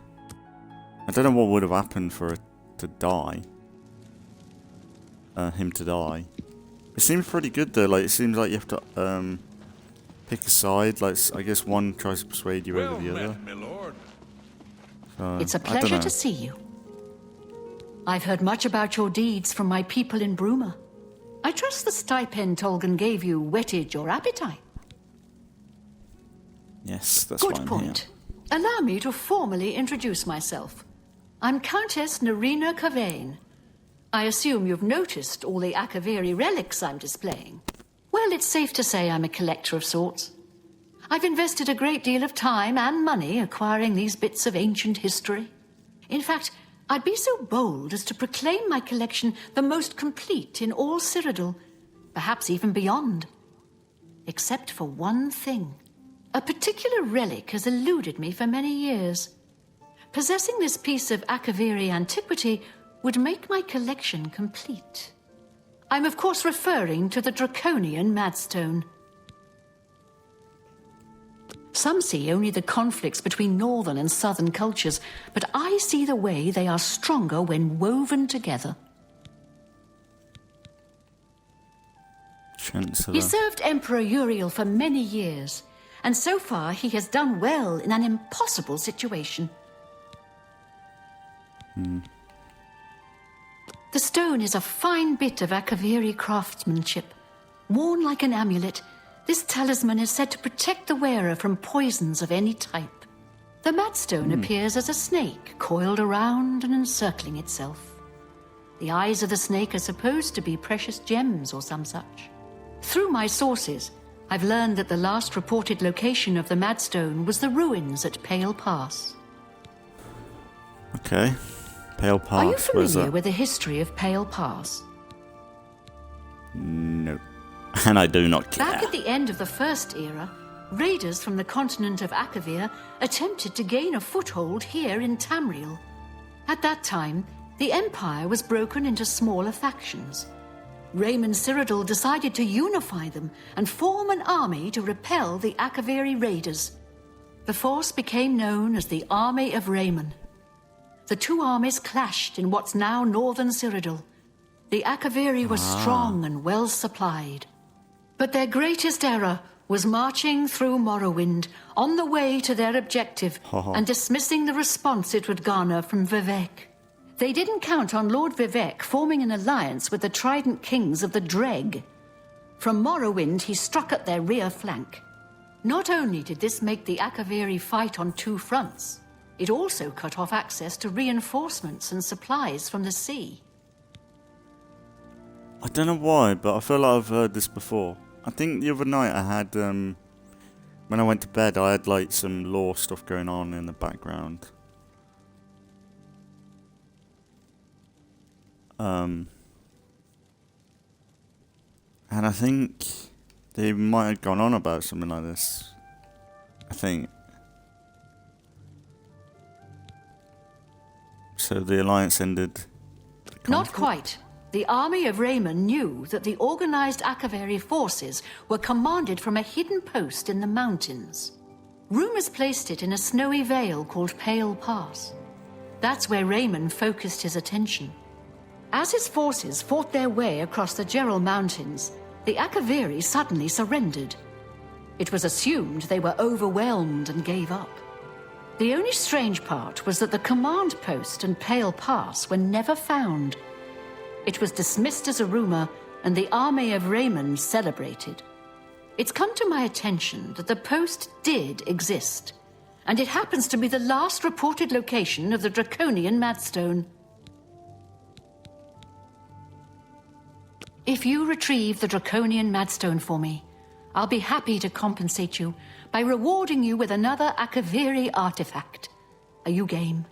I don't know what would have happened for it to die. Him to die. It seems pretty good though. Like, it seems like you have to pick a side. Like, I guess one tries to persuade you over the other. It's a pleasure to see you. I've heard much about your deeds from my people in Bruma. I trust the stipend Tolgan gave you whetted your appetite. Yes, that's Good why I'm point. here. Allow me to formally introduce myself. I'm Countess Nerina Cavain. I assume you've noticed all the Akaviri relics I'm displaying. Well, it's safe to say I'm a collector of sorts. I've invested a great deal of time and money acquiring these bits of ancient history. In fact, I'd be so bold as to proclaim my collection the most complete in all Cyrodill, perhaps even beyond. Except for one thing. A particular relic has eluded me for many years. Possessing this piece of Akaviri antiquity would make my collection complete. I'm of course referring to the Draconian Madstone. Some see only the conflicts between northern and southern cultures, but I see the way they are stronger when woven together. Chancellor. He served Emperor Uriel for many years, and so far he has done well in an impossible situation. The stone is a fine bit of Akaviri craftsmanship. Worn like an amulet, this talisman is said to protect the wearer from poisons of any type. The Madstone appears as a snake, coiled around and encircling itself. The eyes of the snake are supposed to be precious gems or some such. Through my sources, I've learned that the last reported location of the Madstone was the ruins at Pale Pass. Okay. Pale Pass. Are you familiar with the history of Pale Pass? No. And I do not care. Back at the end of the First Era, raiders from the continent of Akavir attempted to gain a foothold here in Tamriel. At that time, the Empire was broken into smaller factions. Raymond Cyrodill decided to unify them and form an army to repel the Akaviri raiders. The force became known as the Army of Raymond. The two armies clashed in what's now northern Cyrodill. The Akaviri were strong and well supplied. But their greatest error was marching through Morrowind on the way to their objective and dismissing the response it would garner from Vivek. They didn't count on Lord Vivek forming an alliance with the Trident Kings of the Dreg. From Morrowind, he struck at their rear flank. Not only did this make the Akaviri fight on two fronts, it also cut off access to reinforcements and supplies from the sea. I don't know why, but I feel like I've heard this before. I think the other night I had, when I went to bed, I had like some lore stuff going on in the background. And I think they might have gone on about something like this. I think. So the alliance ended. Not quite. The army of Raymond knew that the organized Akaviri forces were commanded from a hidden post in the mountains. Rumors placed it in a snowy vale called Pale Pass. That's where Raymond focused his attention. As his forces fought their way across the Gerald Mountains, the Akaviri suddenly surrendered. It was assumed they were overwhelmed and gave up. The only strange part was that the command post and Pale Pass were never found. It was dismissed as a rumor, and the army of Raymond celebrated. It's come to my attention that the post did exist, and it happens to be the last reported location of the Draconian Madstone. If you retrieve the Draconian Madstone for me, I'll be happy to compensate you by rewarding you with another Akaviri artifact. Are you game?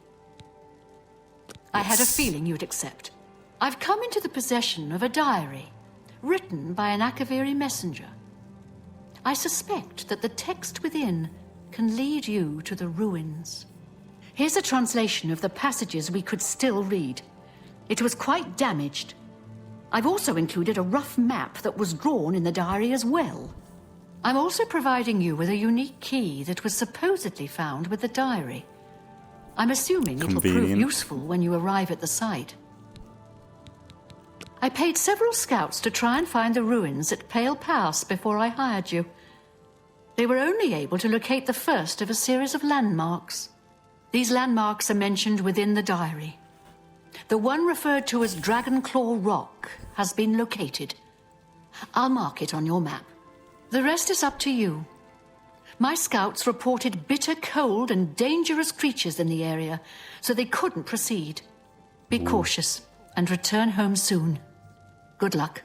I had a feeling you'd accept. I've come into the possession of a diary, written by an Akaviri messenger. I suspect that the text within can lead you to the ruins. Here's a translation of the passages we could still read. It was quite damaged. I've also included a rough map that was drawn in the diary as well. I'm also providing you with a unique key that was supposedly found with the diary. I'm assuming it will prove Convenient. useful when you arrive at the site. I paid several scouts to try and find the ruins at Pale Pass before I hired you. They were only able to locate the first of a series of landmarks. These landmarks are mentioned within the diary. The one referred to as Dragonclaw Rock has been located. I'll mark it on your map. The rest is up to you. My scouts reported bitter cold and dangerous creatures in the area, so they couldn't proceed. Be cautious and return home soon. Good luck.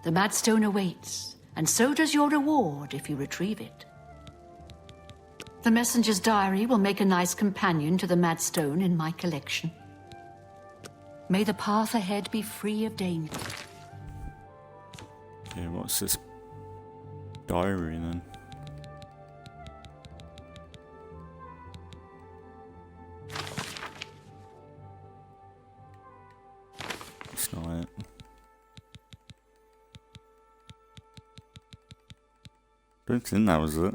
The Madstone awaits, and so does your reward if you retrieve it. The messenger's diary will make a nice companion to the Madstone in my collection. May the path ahead be free of danger. Yeah, what's this diary then? That's not it. Don't think that was it.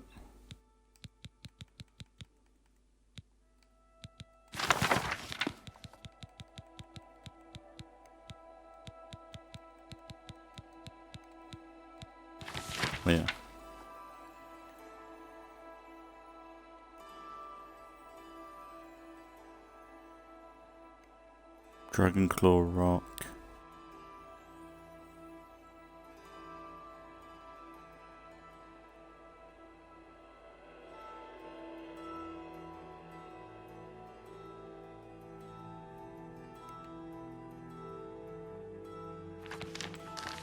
Oh, yeah. Dragonclaw Rock.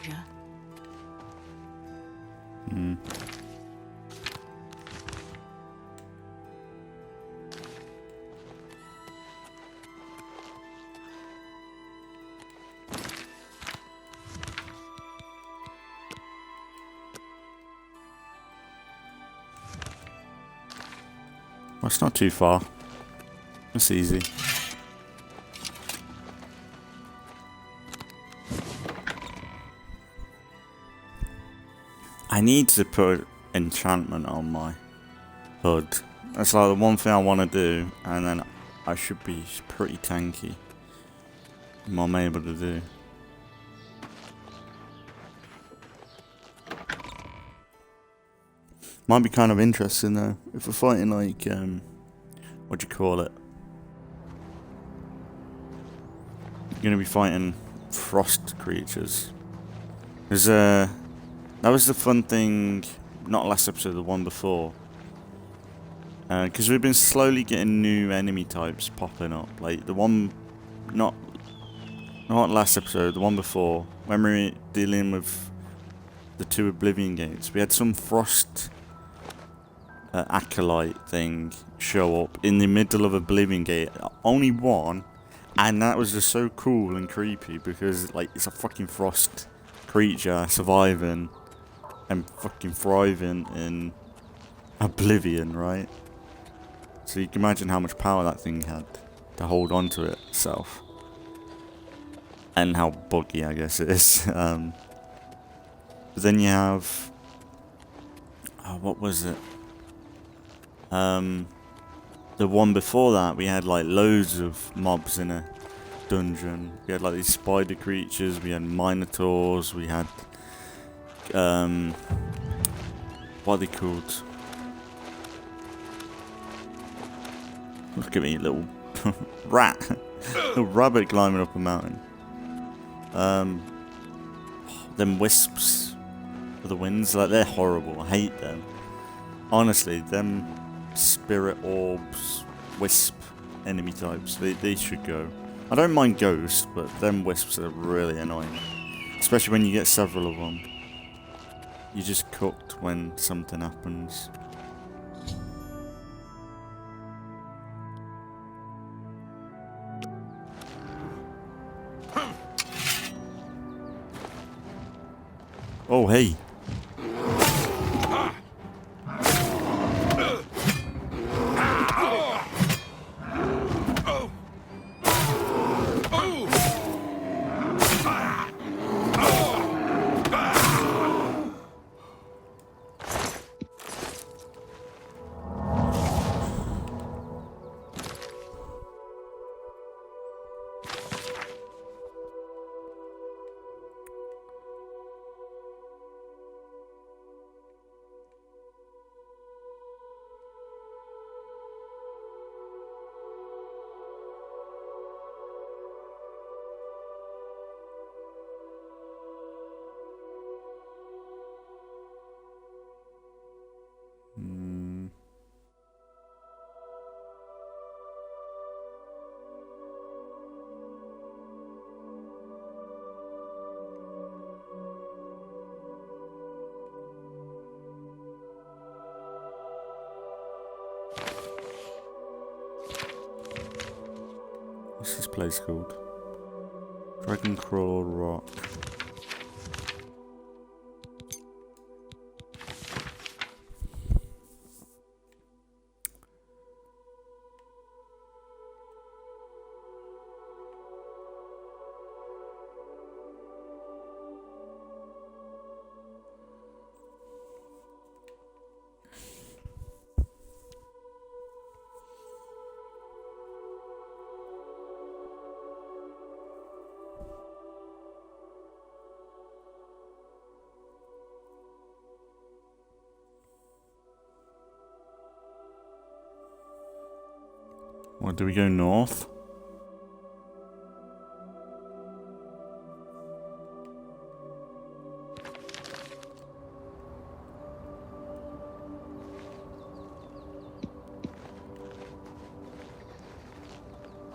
Yeah. Well, it's not too far. It's easy. I need to put enchantment on my hood. That's like the one thing I want to do, and then I should be pretty tanky in what I'm able to do. Might be kind of interesting though, if we're fighting like, what do you call it? You're going to be fighting frost creatures. There's that was the fun thing, not last episode, the one before. Because we've been slowly getting new enemy types popping up. Like the one, not last episode, the one before, when we were dealing with the 2 Oblivion gates, we had some frost acolyte thing show up in the middle of Oblivion gate. Only one, and that was just so cool and creepy because like it's a fucking frost creature surviving and fucking thriving in Oblivion, right? So you can imagine how much power that thing had to hold on to itself. And how buggy, I guess, it is. But then you have... Oh, what was it? The one before that, we had like loads of mobs in a dungeon. We had like these spider creatures, we had minotaurs, we had... what are they called? Look at me, little rat. Little rabbit climbing up a mountain. Them wisps for the winds, like they're horrible. I hate them. Honestly, them spirit orbs, wisp enemy types, they should go. I don't mind ghosts, but them wisps are really annoying. Especially when you get several of them. You're just cooked when something happens. Oh, hey. place called? Dragon Crawl Rock. What, do we go north?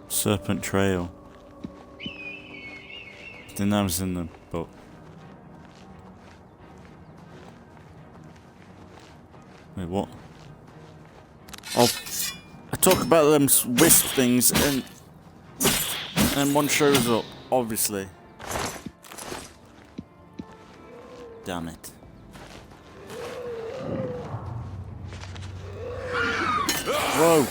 Serpent Trail. I think that was in the book. Wait, what? Oh, I talk about them wisp things and one shows up, obviously. Damn it. Whoa.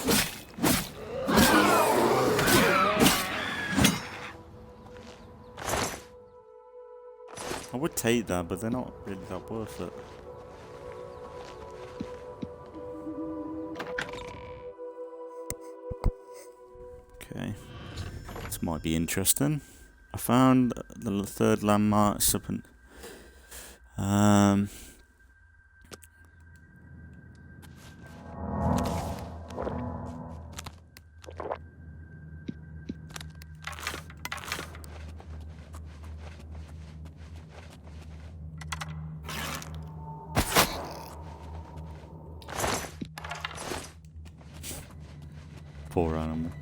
I would take that, but they're not really that worth it. Okay, this might be interesting. I found the third landmark. Something. Poor animal.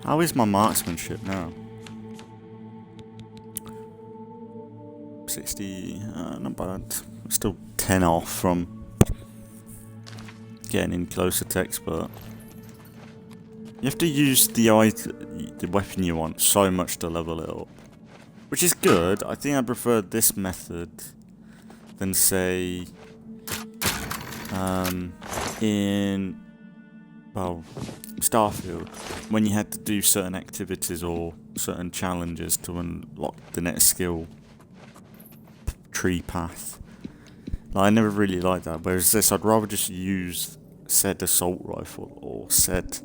How is my marksmanship now? 60, not bad. Still 10 off from getting in closer to expert. You have to use the weapon you want so much to level it up. Which is good. I think I prefer this method than, say, in, well, Starfield, when you had to do certain activities or certain challenges to unlock the next skill tree path. Like, I never really liked that, whereas this, I'd rather just use said assault rifle or said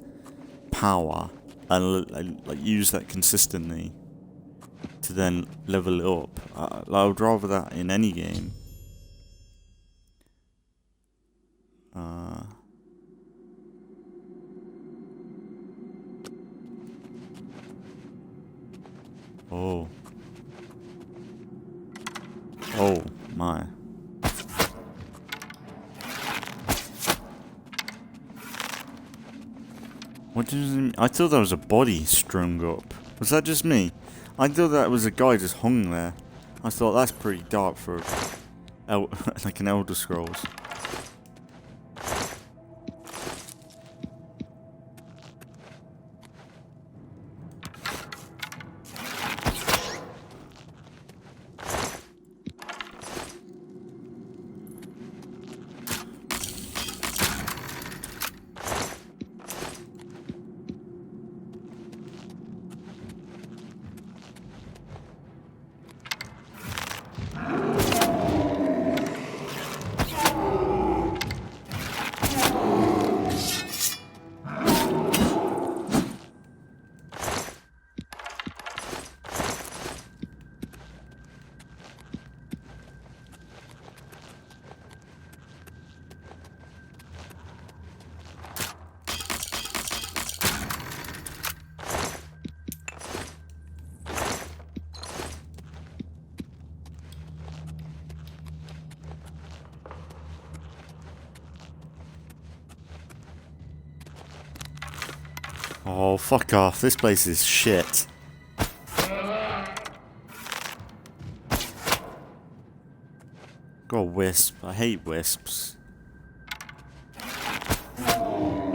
power and like use that consistently to then level it up. I would rather that in any game. Oh. Oh my. What does it mean? I thought that was a body strung up. Was that just me? I thought that was a guy just hung there. I thought that's pretty dark for like an Elder Scrolls. Oh, fuck off. This place is shit. got a wisp. I hate wisps. Uh-oh.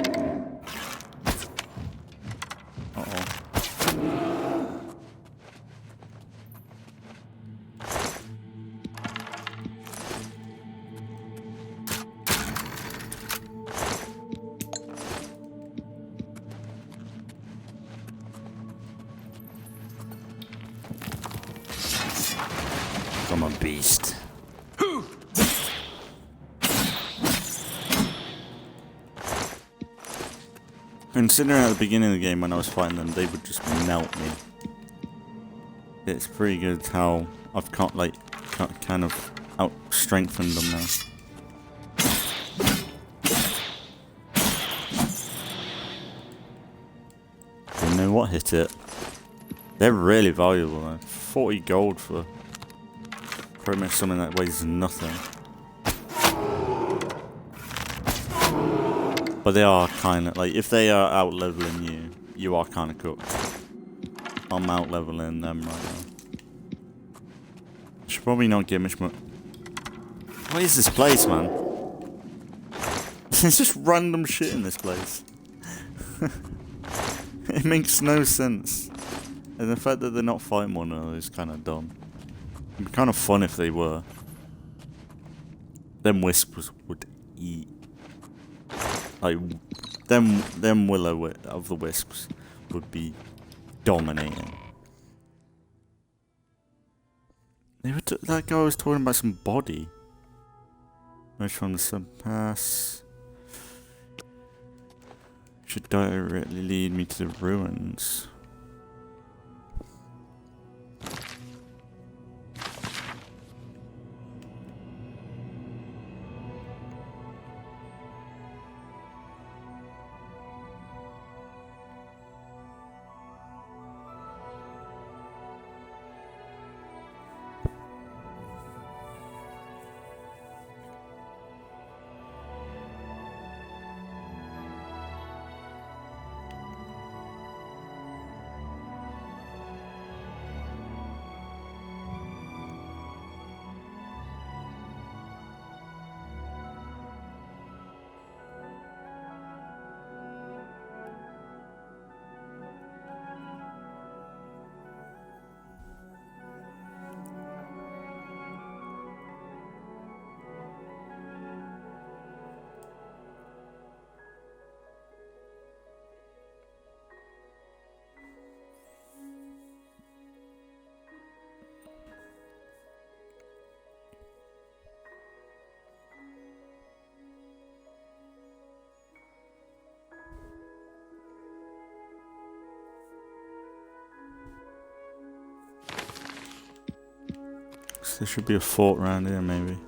I'm a beast. Considering at the beginning of the game when I was fighting them, they would just melt me. It's pretty good how I've kind of out strengthened them now. Don't know what hit it. They're really valuable though. 40 gold for pretty much something that weighs nothing. But they are kind of like, if they are out leveling you, you are kind of cooked. I'm out leveling them right now. Should probably not get much more. What is this place, man? There's just random shit in this place. It makes no sense. And the fact that they're not fighting one another is kind of dumb. It'd be kind of fun if they were. Them wisps would eat. Like, them willow of the wisps would be dominating. They were that guy was talking about some body. Which from the subpass should directly lead me to the ruins. There should be a fort around here, maybe.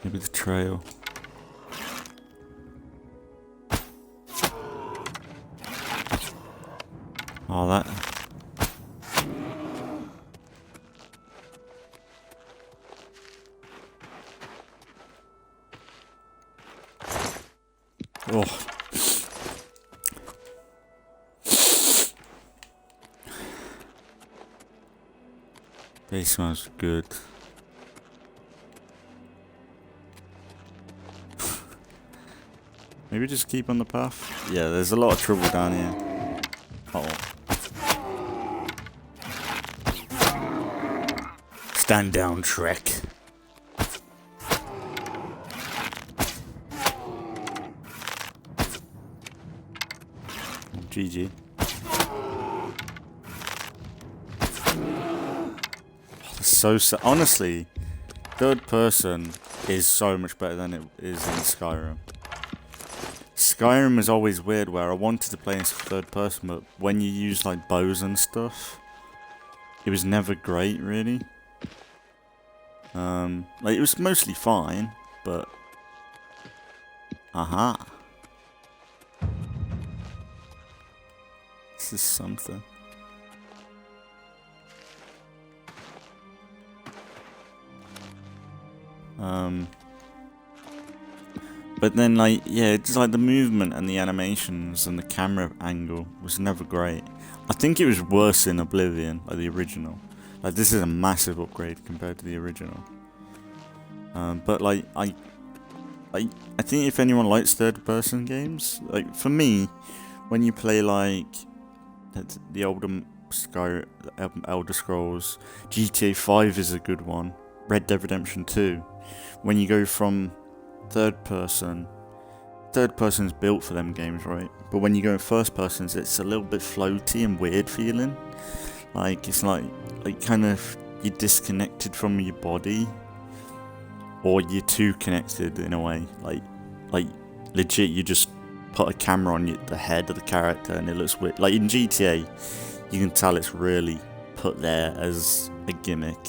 Maybe the trail. Oh, that. Oh. They smells good. Maybe just keep on the path. Yeah, there's a lot of trouble down here. Uh-oh. Stand down, Shrek. GG. So honestly, third person is so much better than it is in Skyrim. Skyrim is always weird where I wanted to play in third person, but when you use like bows and stuff, it was never great really. Like it was mostly fine, but this is something. But then like, yeah, it's like the movement and the animations and the camera angle was never great. I think it was worse in Oblivion, like the original. Like, this is a massive upgrade compared to the original. But like, I think if anyone likes third-person games, like for me, when you play like the older Elder Scrolls, GTA 5 is a good one. Red Dead Redemption 2. When you go from third person's built for them games, right? But when you go in first persons, it's a little bit floaty and weird feeling. Like, it's like kind of you're disconnected from your body, or you're too connected in a way. Like legit, you just put a camera on the head of the character and it looks weird. Like in GTA, you can tell it's really put there as a gimmick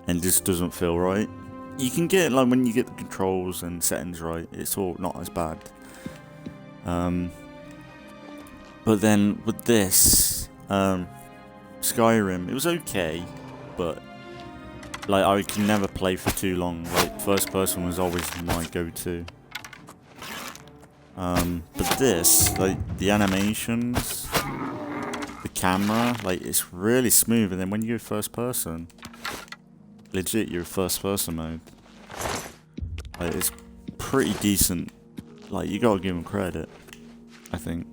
and just doesn't feel right. You can get, like, when you get the controls and settings right, it's all not as bad. But then with this, Skyrim, it was okay, but like I can never play for too long. Like, first person was always my go-to. But this, like, the animations, the camera, like, it's really smooth. And then when you go first person, legit, you're first person mode. Like, it's pretty decent. Like, you gotta give them credit, I think.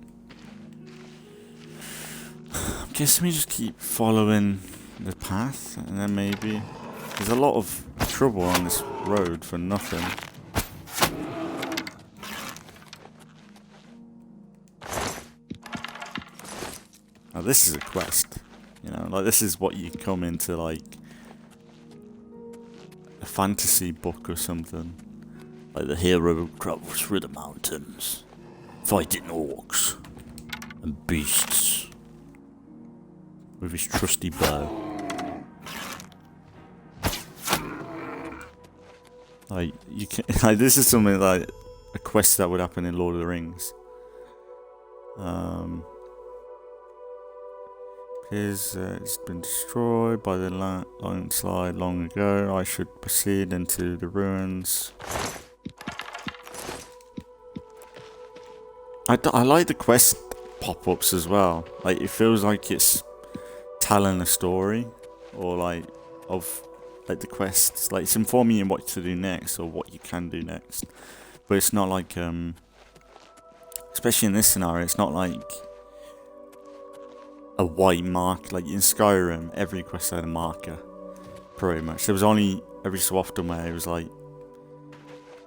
I guess we just keep following the path, and then maybe there's a lot of trouble on this road for nothing. Now this is a quest, you know, like this is what you come into, like a fantasy book or something. Like the hero travels through the mountains, fighting orcs and beasts with his trusty bow. Like, you can, like, this is something like a quest that would happen in Lord of the Rings. It's been destroyed by the landslide long ago. I should proceed into the ruins. I like the quest pop-ups as well. Like, it feels like it's telling a story, or like of like the quests. Like, it's informing you what to do next or what you can do next. But it's not like especially in this scenario, it's not like a white mark. Like in Skyrim, every quest had a marker, pretty much. There was only every so often where it was like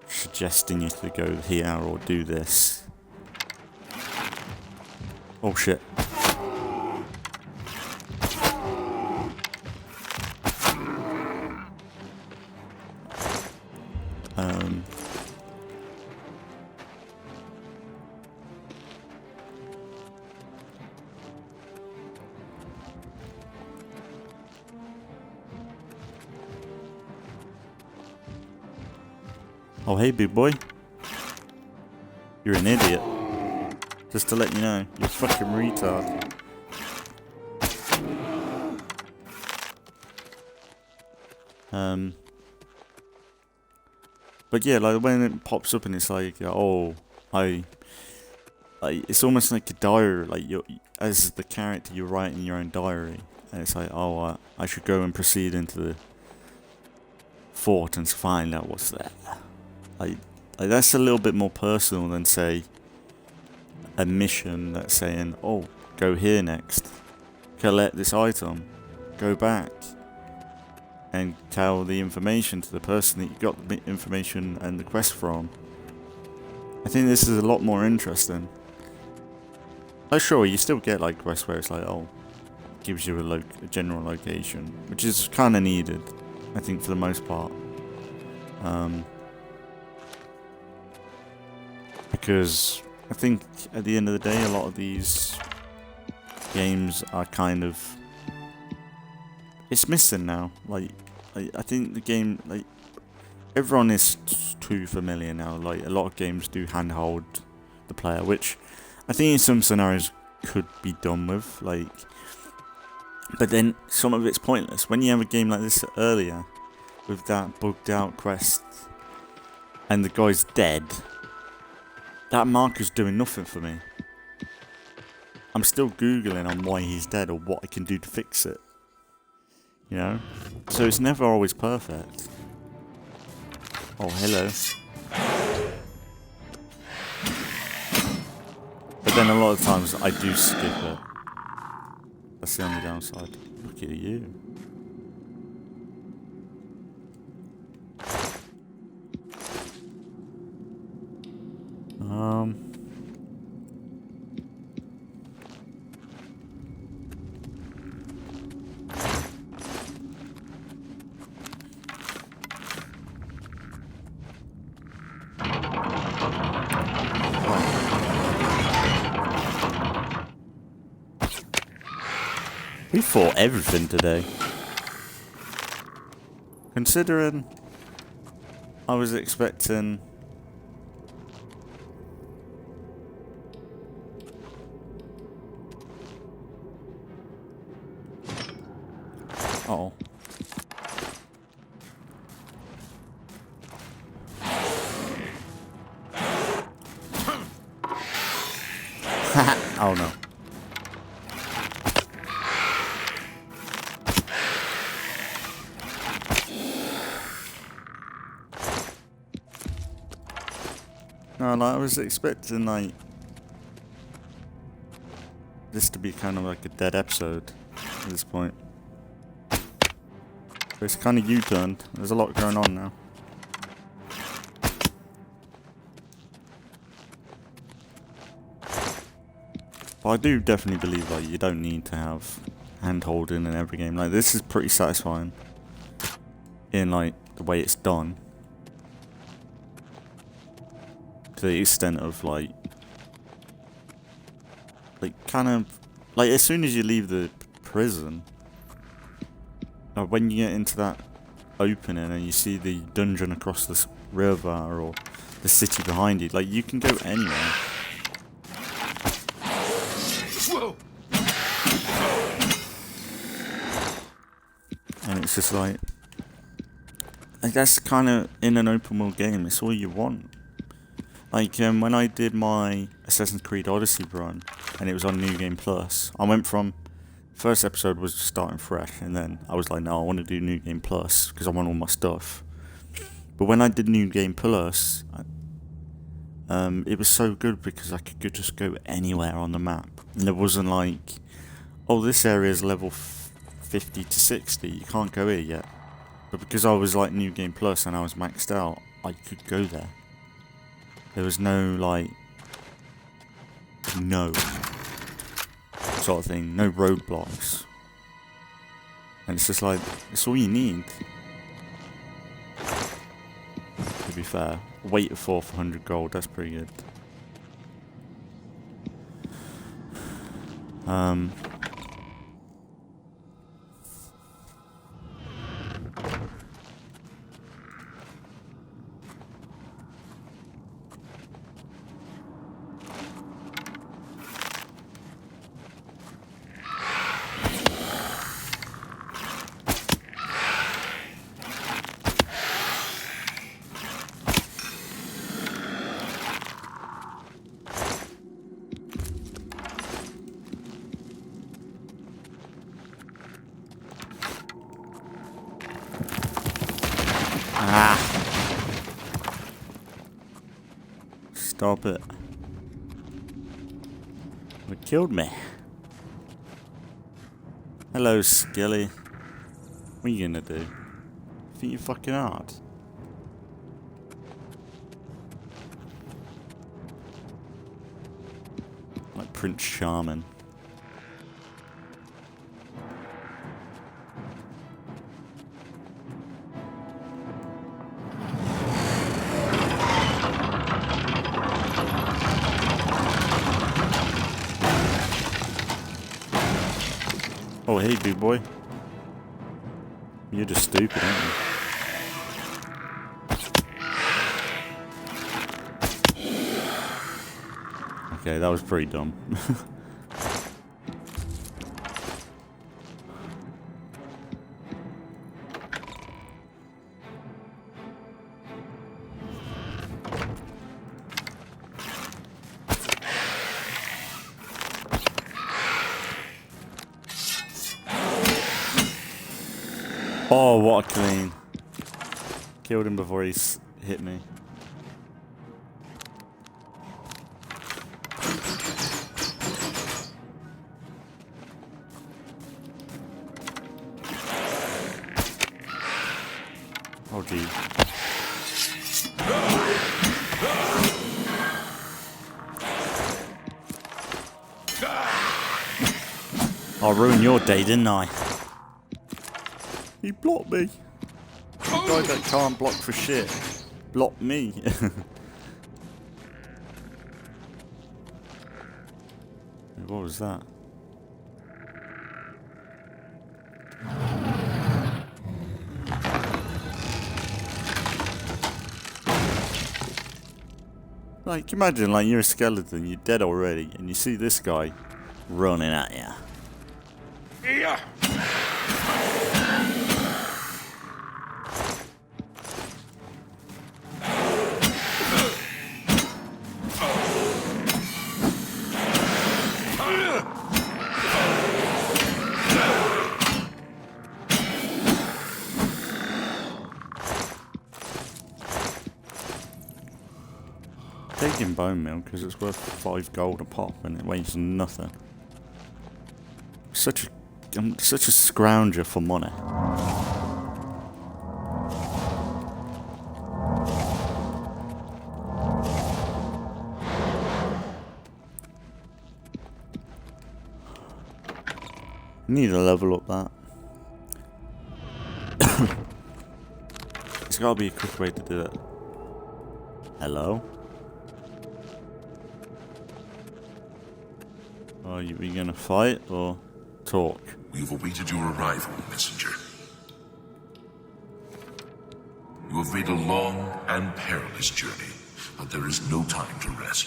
suggesting you to go here or do this. Oh shit. Oh, hey, big boy. You're an idiot. Just to let you know, you're a fucking retard. But yeah, like when it pops up and it's like, oh, it's almost like a diary. Like, you're, as the character, you're writing your own diary, and it's like, oh, I should go and proceed into the fort and find out what's there. Like that's a little bit more personal than, say, a mission that's saying, oh, go here next, collect this item, go back, and tell the information to the person that you got the information and the quest from. I think this is a lot more interesting. Oh, sure, you still get like quests where it's like, oh, gives you a general location, which is kind of needed, I think, for the most part. Because I think at the end of the day, a lot of these games are kind of, it's missing now. Like I think the game, like, everyone is too familiar now. Like, a lot of games do handhold the player, which I think in some scenarios could be done with. Like, but then some of it's pointless. When you have a game like this earlier, with that bugged out quest, and the guy's dead, that marker's doing nothing for me. I'm still Googling on why he's dead or what I can do to fix it. You know? So it's never always perfect. Oh, hello. But then a lot of times I do skip it. That's the only downside. Look at you. We fought everything today. Considering I was expecting oh. Oh no. No, like, I was expecting, like, this to be kind of like a dead episode at this point. But it's kind of U-turned. There's a lot going on now. But I do definitely believe, like, you don't need to have hand-holding in every game. Like, this is pretty satisfying in, like, the way it's done. To the extent of like kind of like as soon as you leave the prison, like when you get into that opening and you see the dungeon across this river or the city behind you, like you can go anywhere. And it's just like that's kind of in an open world game. It's all you want. Like, when I did my Assassin's Creed Odyssey run, and it was on New Game Plus, I went from, first episode was starting fresh, and then I was like, no, I want to do New Game Plus, because I want all my stuff. But when I did New Game Plus, it was so good because I could just go anywhere on the map. And there wasn't like, oh, this area is level 50 to 60, you can't go here yet. But because I was like New Game Plus and I was maxed out, I could go there. There was no, like, no sort of thing, no roadblocks. And it's just like, it's all you need. To be fair, wait for 100 gold, that's pretty good. Stop it. It killed me. Hello, Skilly. What are you gonna do? You think you're fucking hard? Like Prince Charming. Oh, hey, big boy. You're just stupid, aren't you? Okay, that was pretty dumb. Oh, what a clean. Killed him before he hit me. Oh, gee. I ruined your day, didn't I? He blocked me. The guy that can't block for shit blocked me. What was that? Like, imagine, like, you're a skeleton, you're dead already, and you see this guy running at you. Yeah. Taking bone meal because it's worth 5 gold a pop and it weighs nothing. I'm such a scrounger for money. Need to level up that. There's gotta be a quick way to do it. Hello? Are you gonna fight or talk? We've awaited your arrival, messenger. You have made a long and perilous journey, but there is no time to rest.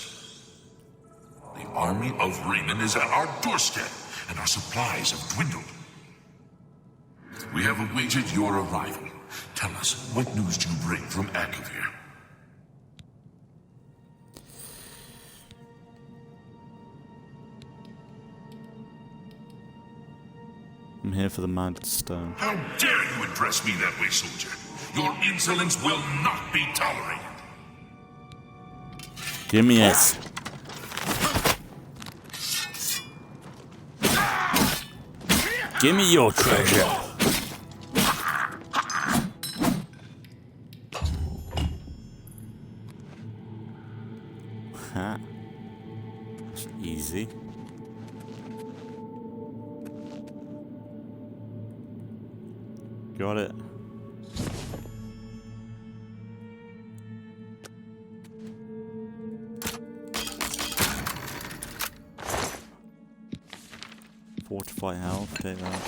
The army of Raymond is at our doorstep, and our supplies have dwindled. We have awaited your arrival. Tell us, what news do you bring from Akavir? I'm here for the Mad Stone. How dare you address me that way, soldier? Your insolence will not be tolerated. Give me it. Give me your treasure. Ha. That's easy. Got it. Fortify health, take that.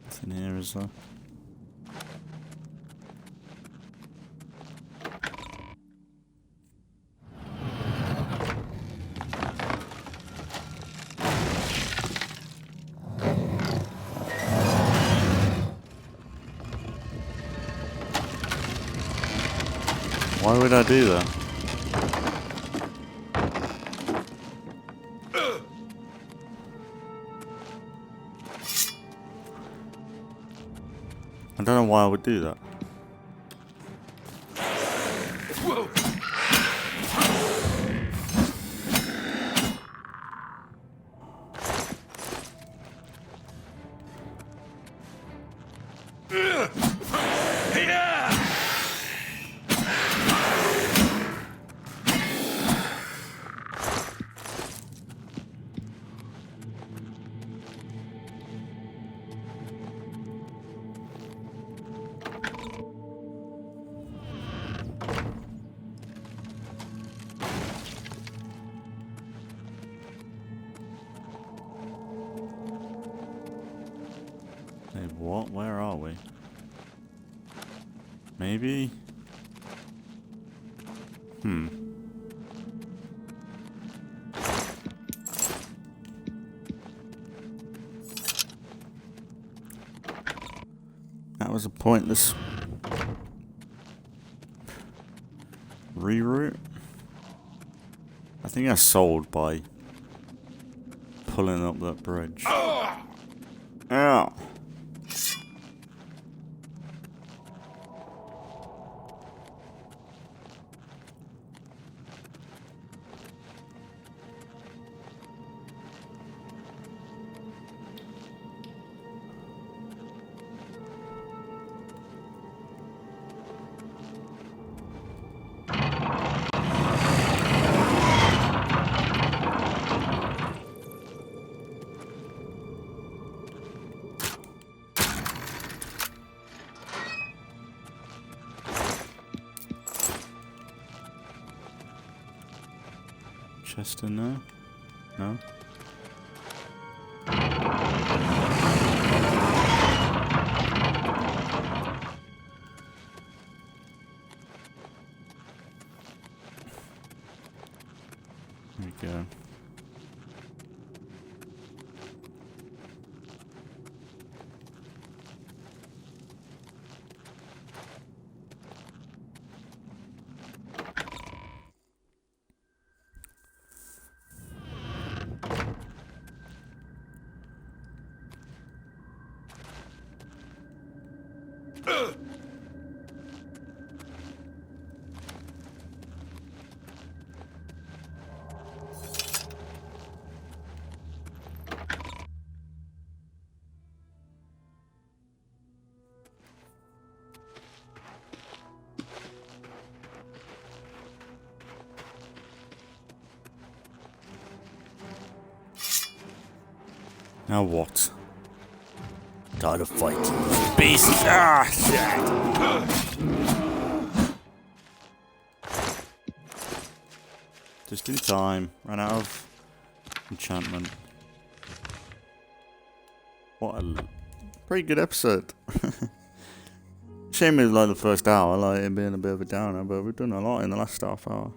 What's in here as well? Why would I do that? I don't know why I would do that. Hey, what? Where are we? Maybe? That was a pointless Reroute? I think I sold by pulling up that bridge. Ow! Chest in there? No? There we go. Now what? Gotta fight beast. Ah, shit. Just in time. Ran out of enchantment. What a pretty good episode. Shame it was like the first hour, like it being a bit of a downer, but we've done a lot in the last half hour.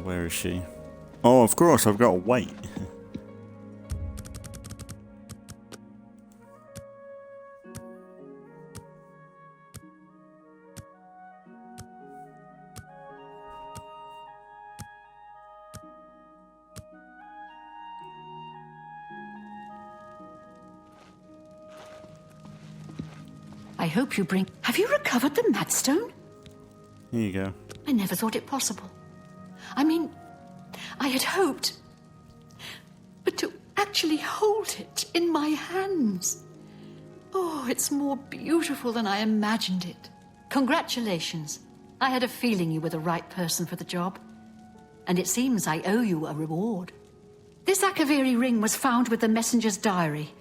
Where is she? Oh, of course, I've got to wait. I hope you bring... Have you recovered the Madstone? Here you go. I never thought it possible. I mean, I had hoped, but to actually hold it in my hands. Oh, it's more beautiful than I imagined it. Congratulations. I had a feeling you were the right person for the job. And it seems I owe you a reward. This Akaviri ring was found with the messenger's diary.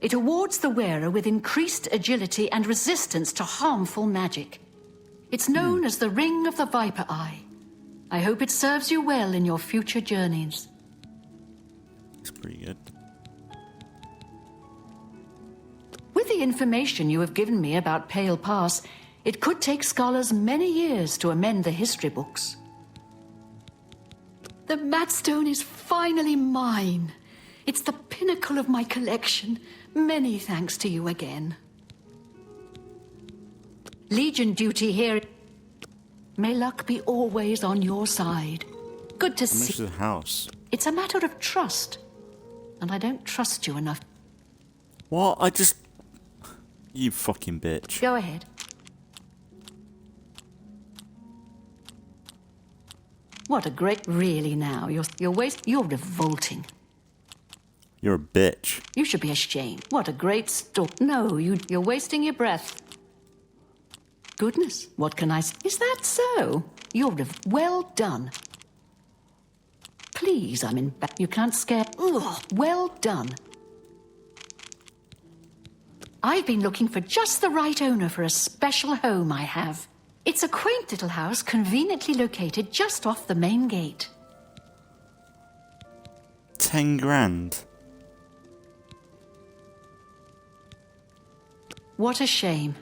It awards the wearer with increased agility and resistance to harmful magic. It's known as the Ring of the Viper Eye. I hope it serves you well in your future journeys. It's pretty good. With the information you have given me about Pale Pass, it could take scholars many years to amend the history books. The Madstone is finally mine. It's the pinnacle of my collection. Many thanks to you again. Legion duty here. May luck be always on your side. Good to How much is see. the house? It's a matter of trust. And I don't trust you enough. What? I just... You fucking bitch. Go ahead. What a great... Really now, you're revolting. You're a bitch. You should be ashamed. What a great story. No, you're wasting your breath. Goodness, what can I say? Is that so? Well done. Please, I'm in back. You can't scare... Ugh, well done. I've been looking for just the right owner for a special home I have. It's a quaint little house conveniently located just off the main gate. 10 grand. What a shame.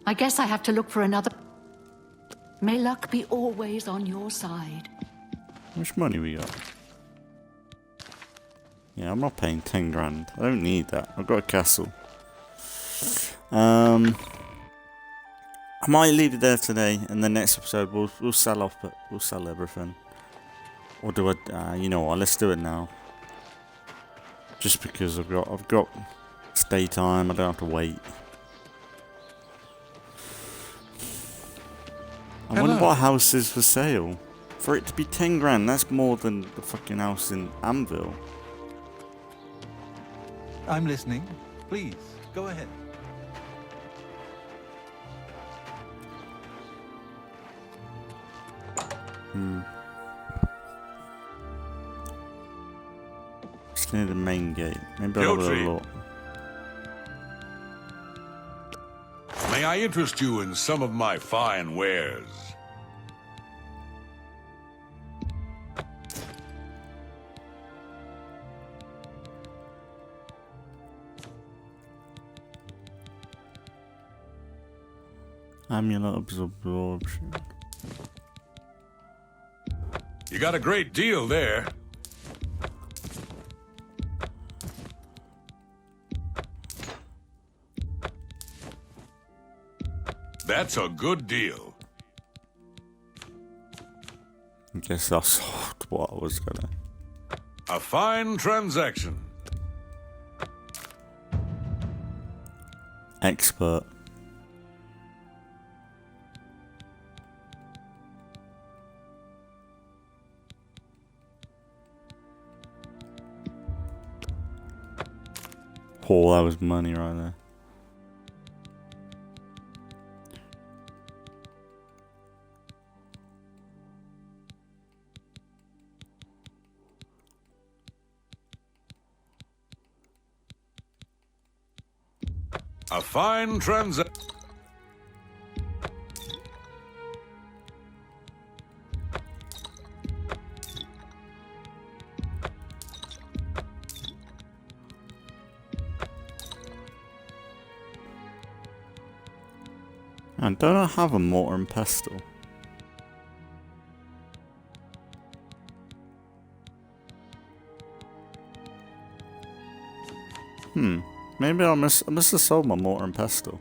I guess I have to look for another... May luck be always on your side. How much money we got? Yeah, I'm not paying 10 grand. I don't need that. I've got a castle. I might leave it there today, and the next episode we'll sell off, but we'll sell everything. Or do I? You know what? Let's do it now. Just because I've got stay time. I don't have to wait. I wonder what house is for sale. For it to be 10 grand, that's more than the fucking house in Anvil. I'm listening. Please, go ahead. Just near the main gate. Maybe I'll have a look. May I interest you in some of my fine wares? Amulet absorption. You got a great deal there. That's a good deal. I guess I sold what I was gonna. A fine transaction. Expert. Oh, that was money right there. A fine transaction. And don't I have a mortar and pestle? Maybe I must have sold my mortar and pestle.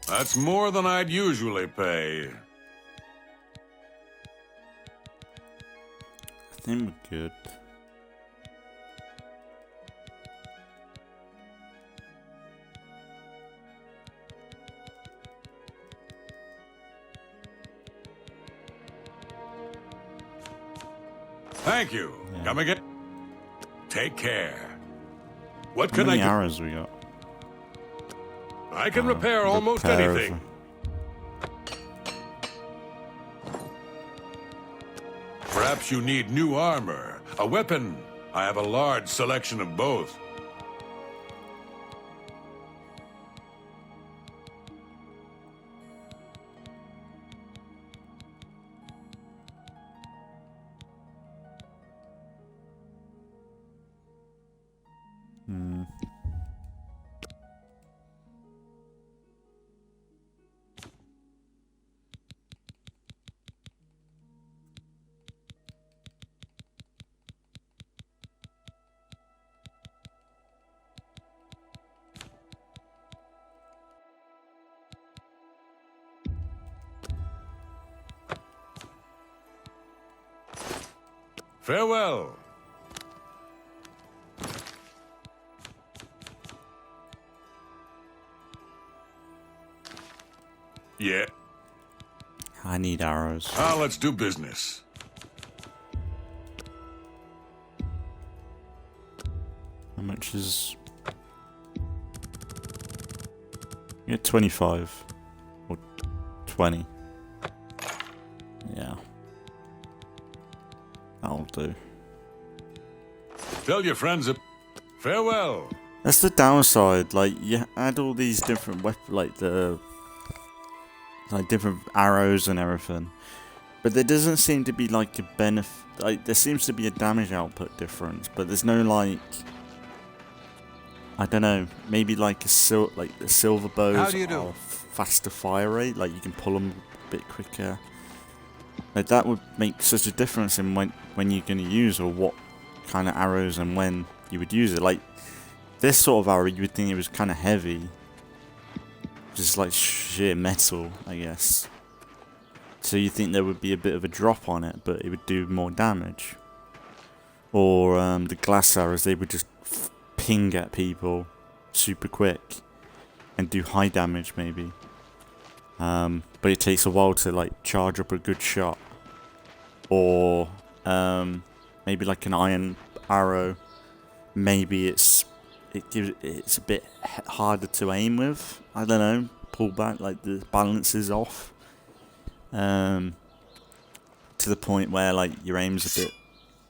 That's more than I'd usually pay. I think we're good. Thank you. Yeah. Come again. Take care. What How can I many do? arrows we got? I can repair almost Repair anything. Perhaps you need new armor, a weapon. I have a large selection of both. Farewell. Yeah. I need arrows. Let's do business. How much is... Get 25. Or 20. Yeah. That'll do. Tell your friends farewell. That's the downside. Like, you add all these different weapons, like different arrows and everything, but there doesn't seem to be like a benefit. Like, there seems to be a damage output difference, but there's no like, I don't know, maybe like the silver bows How do you do? are faster fire rate. Like, you can pull them a bit quicker. Like, that would make such a difference in when you're going to use, or what kind of arrows and when you would use it. Like, this sort of arrow, you would think it was kind of heavy, just like sheer metal, I guess. So you think there would be a bit of a drop on it, but it would do more damage. Or the glass arrows, they would just ping at people super quick and do high damage maybe. But it takes a while to like charge up a good shot. Or maybe like an iron arrow, maybe it's a bit harder to aim with. I don't know, pull back, like the balance is off. To the point where like your aim's a bit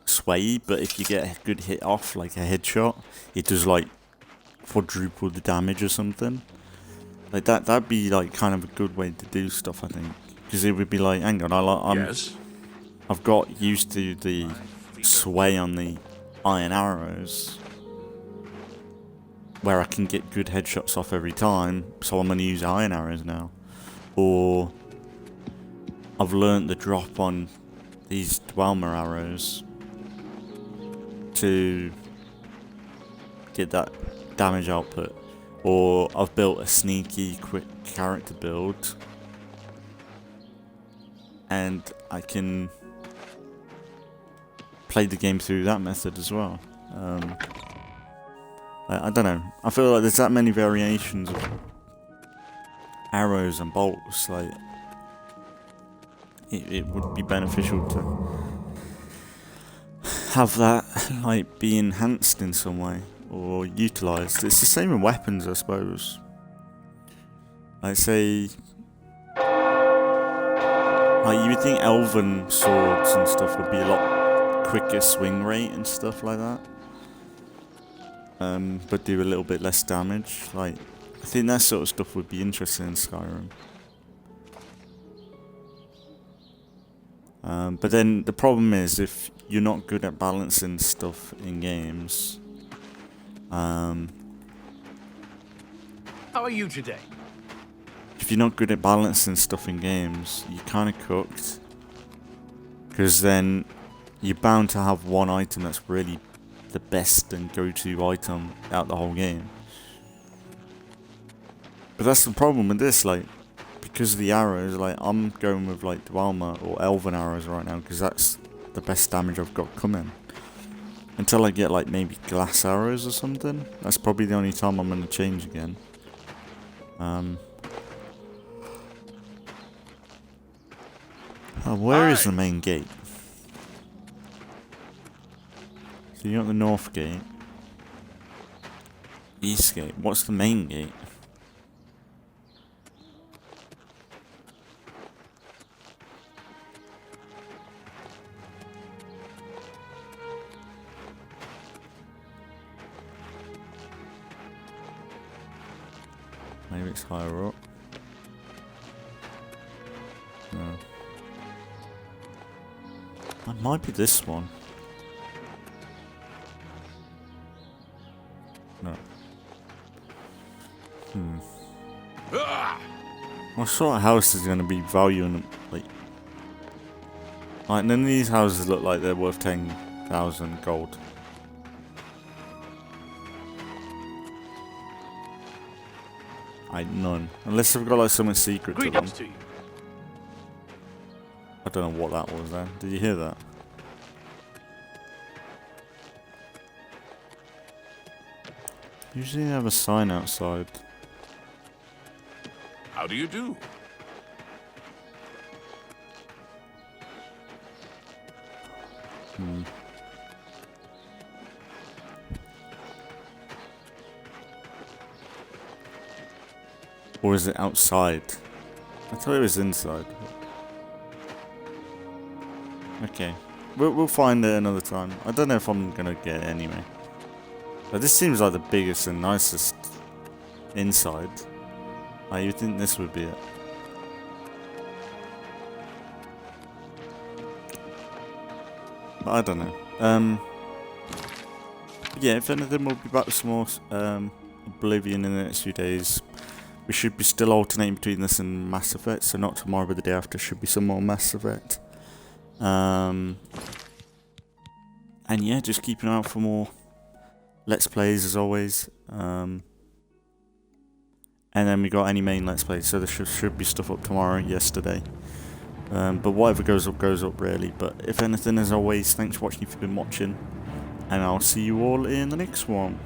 swayy, but if you get a good hit off, like a headshot, it does like quadruple the damage or something. Like that'd be like kind of a good way to do stuff, I think, because it would be like, hang on, Yes. I've got used to the sway on the iron arrows, where I can get good headshots off every time, so I'm going to use iron arrows now. Or I've learnt the drop on these Dwemer arrows to get that damage output. Or I've built a sneaky, quick character build, and I can play the game through that method as well. I don't know. I feel like there's that many variations of arrows and bolts. Like, it would be beneficial to have that like be enhanced in some way or utilized. It's the same in weapons, I suppose. Like, say, like, you would think elven swords and stuff would be a lot quicker swing rate and stuff like that. But do a little bit less damage. Like, I think that sort of stuff would be interesting in Skyrim. But then the problem is, if you're not good at balancing stuff in games, How are you today? if you're not good at balancing stuff in games, you're kind of cooked. Because then you're bound to have one item that's really the best and go-to item out the whole game. But that's the problem with this, like, because of the arrows, like, I'm going with like Dwemer or Elven arrows right now, because that's the best damage I've got coming. Until I get like maybe glass arrows or something, that's probably the only time I'm going to change again. Where is the main gate? So you got the north gate, east gate. What's the main gate? Maybe it's higher up. No. It might be this one. No. What sort of house is going to be valuing, like none of these houses look like they're worth 10,000 gold. None. Unless they've got like something secret to them. Greetings to you. I don't know what that was there. Did you hear that? Usually they have a sign outside. How do you do? Or is it outside? I thought it was inside. Okay. we'll find it another time. I don't know if I'm gonna get it anyway. But this seems like the biggest and nicest inside. You'd think this would be it. But I don't know. Yeah, if anything, we'll be back with some more Oblivion in the next few days. We should be still alternating between this and Mass Effect, so not tomorrow but the day after should be some more Mass Effect. And yeah, just keeping an eye out for more Let's Plays as always. And then we got any main Let's Plays, so there should be stuff up tomorrow, yesterday. But whatever goes up really. But if anything, as always, thanks for watching if you've been watching. And I'll see you all in the next one.